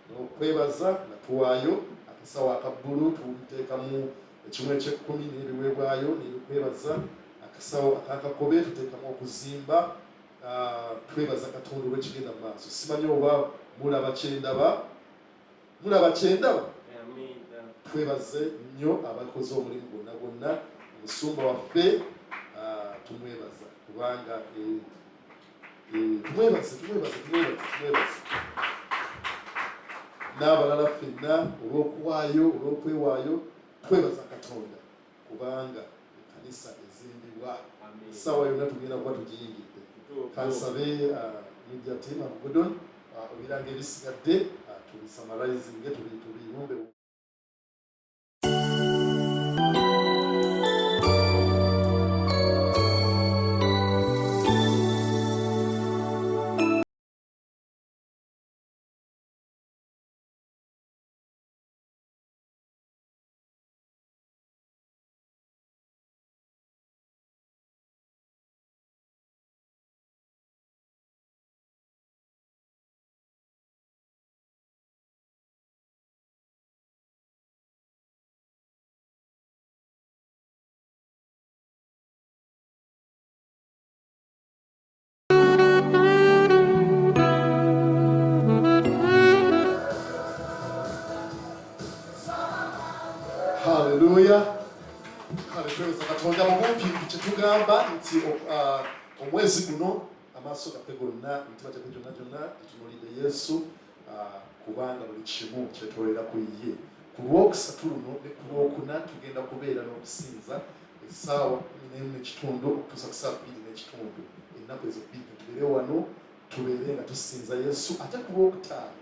n'okwebaza nga tuwaayo akasawo akabbulu tumuteekamu ekimu eky'ekkumi n'ebiweebwayo n'ebikwebaza, akasawo akakakobe tuteekamu okuzimba. Twebaza Katonda olw'ekigenda mu maaso. Simanyi oba mulaba kyendaba. Twebaze nnyo abakoze omulimu gwonna. Omusumba waffe tumwebaza kubanga tumwebaze n'abalala ffenna olw'okwewaayo twebaza Katonda kubanga ekkanisa ezimbibwa essaawa yonna tugenda kuba tugiyingidde. Kansabe media team Godson ebiranga ebisigadde tubisamalizinge tubiyumbe. Hallelujah. Hallelujah. Katonda mubumpi kyetugamba nti omwezi guno amaaso gaffe gonna emitima gyaffe gyonna tutunuulidde Yesu kubanga buli kimu kyetolera ku ye. Ku lwokusatu luno ne ku lwokuna tugenda kubeera n'okusinza essaawa 11:30 okutuusa ku ssaawa 2:30. Ennaku ezo bbiri tubeere wano tubeere nga tusinza Yesu. Ate ku lwokutaano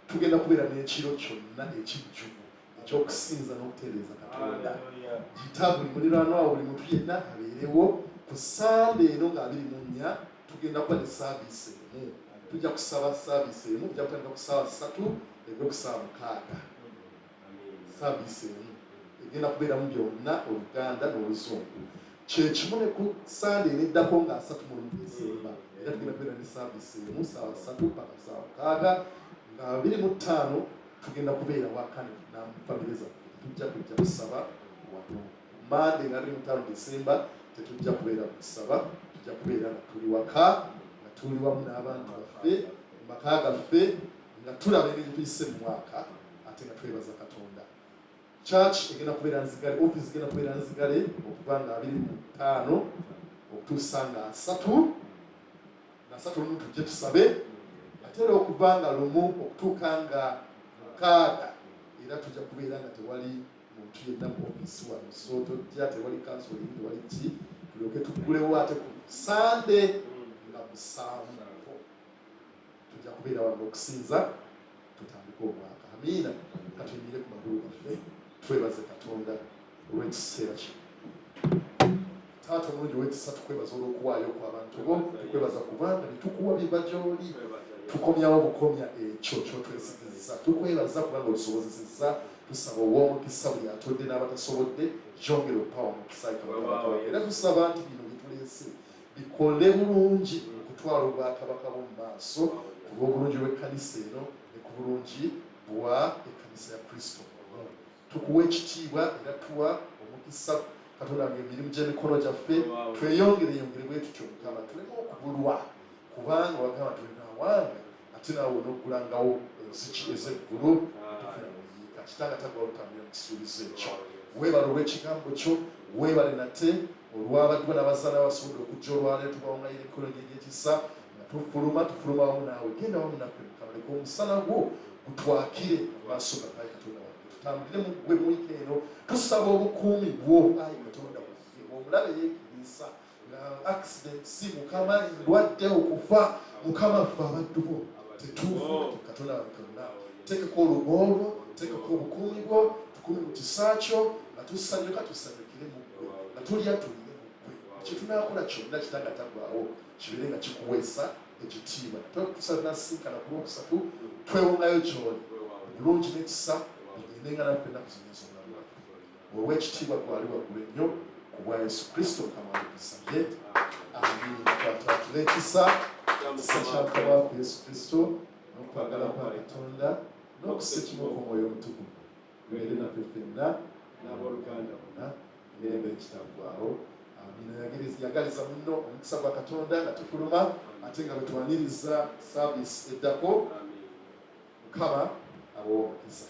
tugenda kubeera n'ekiro kyonna ekijjuvu ekyokusinza n'okutereeza Katonda. Gita buli muliraanwa buli muntu yenna abeerewo. Ku Sande eno nga 24 tugenda kuba ne saaviisi emu. Tujja kusaba saaviisi emu, tujja kutandika ku ssaawa 3 egwe ku ssaawa 6. Saaviisi emu egenda kubeeramu byonna Oluganda n'Oluzungu. Kyekimu ne ku Sande eneddako nga 31 Desemba era tugenda kubeera ne saaviisi emu ssaawa 3 paka ssaawa 6 nga 25 tugenda kubeera wakane namufamiriza tujja kujja kusaba wano Monday nga 5 December tetujja kubeera kusaba tujja kubeera nga tuli waka nga tuli wamu n'abantu baffe maka gaffe nga tulaba engeri tuyise mu mwaka ate nga twebaza Katonda. Church egenda kubeera nzigale, office egenda kubeera nzigale okuva nga 25 okutuusa nga 3 tujje tusabe ate okuva nga 1 okutuuka nga 6 era tujja kubeera nga tewali muntu yenna mu office wano, so tojja tewali counseling tewali ki tulyoke tugulewo ate ku Sunday nga 7 tujja kubeera wano okusinza tutandika omwaka. Amiina. Katuyimire ku magulu gaffe twebaze Katonda olw'ekiseera kino. Taata omulungi ow'ekisa tukwebaza olw'okuwaayo kw'abantu bo, tukwebaza kubanga netukuwa biva gy'oli tukomyawo bukomya ekyo ky'otwesigizza. Tukwebaza kubanga olusobozesezza, tusaba ow'omukisa buli atodde n'abatasobodde gyongera opawa omukisa era tusaba nti bino bituleese bikole bulungi okutwala obwakabaka bw'omu maaso ku lw'obulungi bw'ekkanisa eno ne ku bulungi bwa ekkanisa ya Kristo. Tukuwa ekitiibwa era tuwa omukisa Katonda ng'emirimu gy'emikono gyaffe tweyongere bwe tutyo Mukama tuleme okubulwa kubanga wagamba tulina awanga ate naawe onoggulangawo enziki ez'eggulu tufuna muyiika kitanga tagwa olutambira mu kisuubizo ekyo. Weebale olw'ekigambo kyo, weebale nate olw'abaddu n'abazaana abasobodde okujja olwaleero tubawongayira emikono gy'ekyekisa nga tufuluma wamu naawe genda wamu naffe Mukama leka omusana gwo gutwakire mu maaso ga Katonda waffe tutambulire mu ggwe mu wiiki eno tusaba obukuumi bwo ayi Katonda waffe omulabe yeekiriisa nga accidents Mukama endwadde okufa Mukama ffe abaddu bo tetuufu Katonda waffe tekeko olubo olwo tekeko obukuumi bwo tukumi mu kisa kyo nga tusanyuka tusanyukire mu ggwe nga tulya tulire mu ggwe kye tunaakola kyonna kitanga taggwaawo kibeere nga kikuweesa ekitiibwa. Tusaba nasinkana ku lwokusatu twewongayo gy'oli bulungi n'ekisa bigende nga naffe ennaku zino ez'omulamu lwaffe olw'ekitiibwa gwali waggulu ennyo ku bwa Yesu Kristo Mukama w'ebisabye amiina. Twatula ekisa kya Mukama waffe Yesu Kristo n'okwagala kwa Katonda n'okusekibwa kw'Omwoyo Omutukuvu bibeere naffe ffenna n'abooluganda bonna emirembe ekitaggwaawo. Amiina. Yagaliza muno omukisa gwa Katonda nga tufuluma ate nga bwe tuwaniriza saaviisi eddako Mukama abawa omukisa.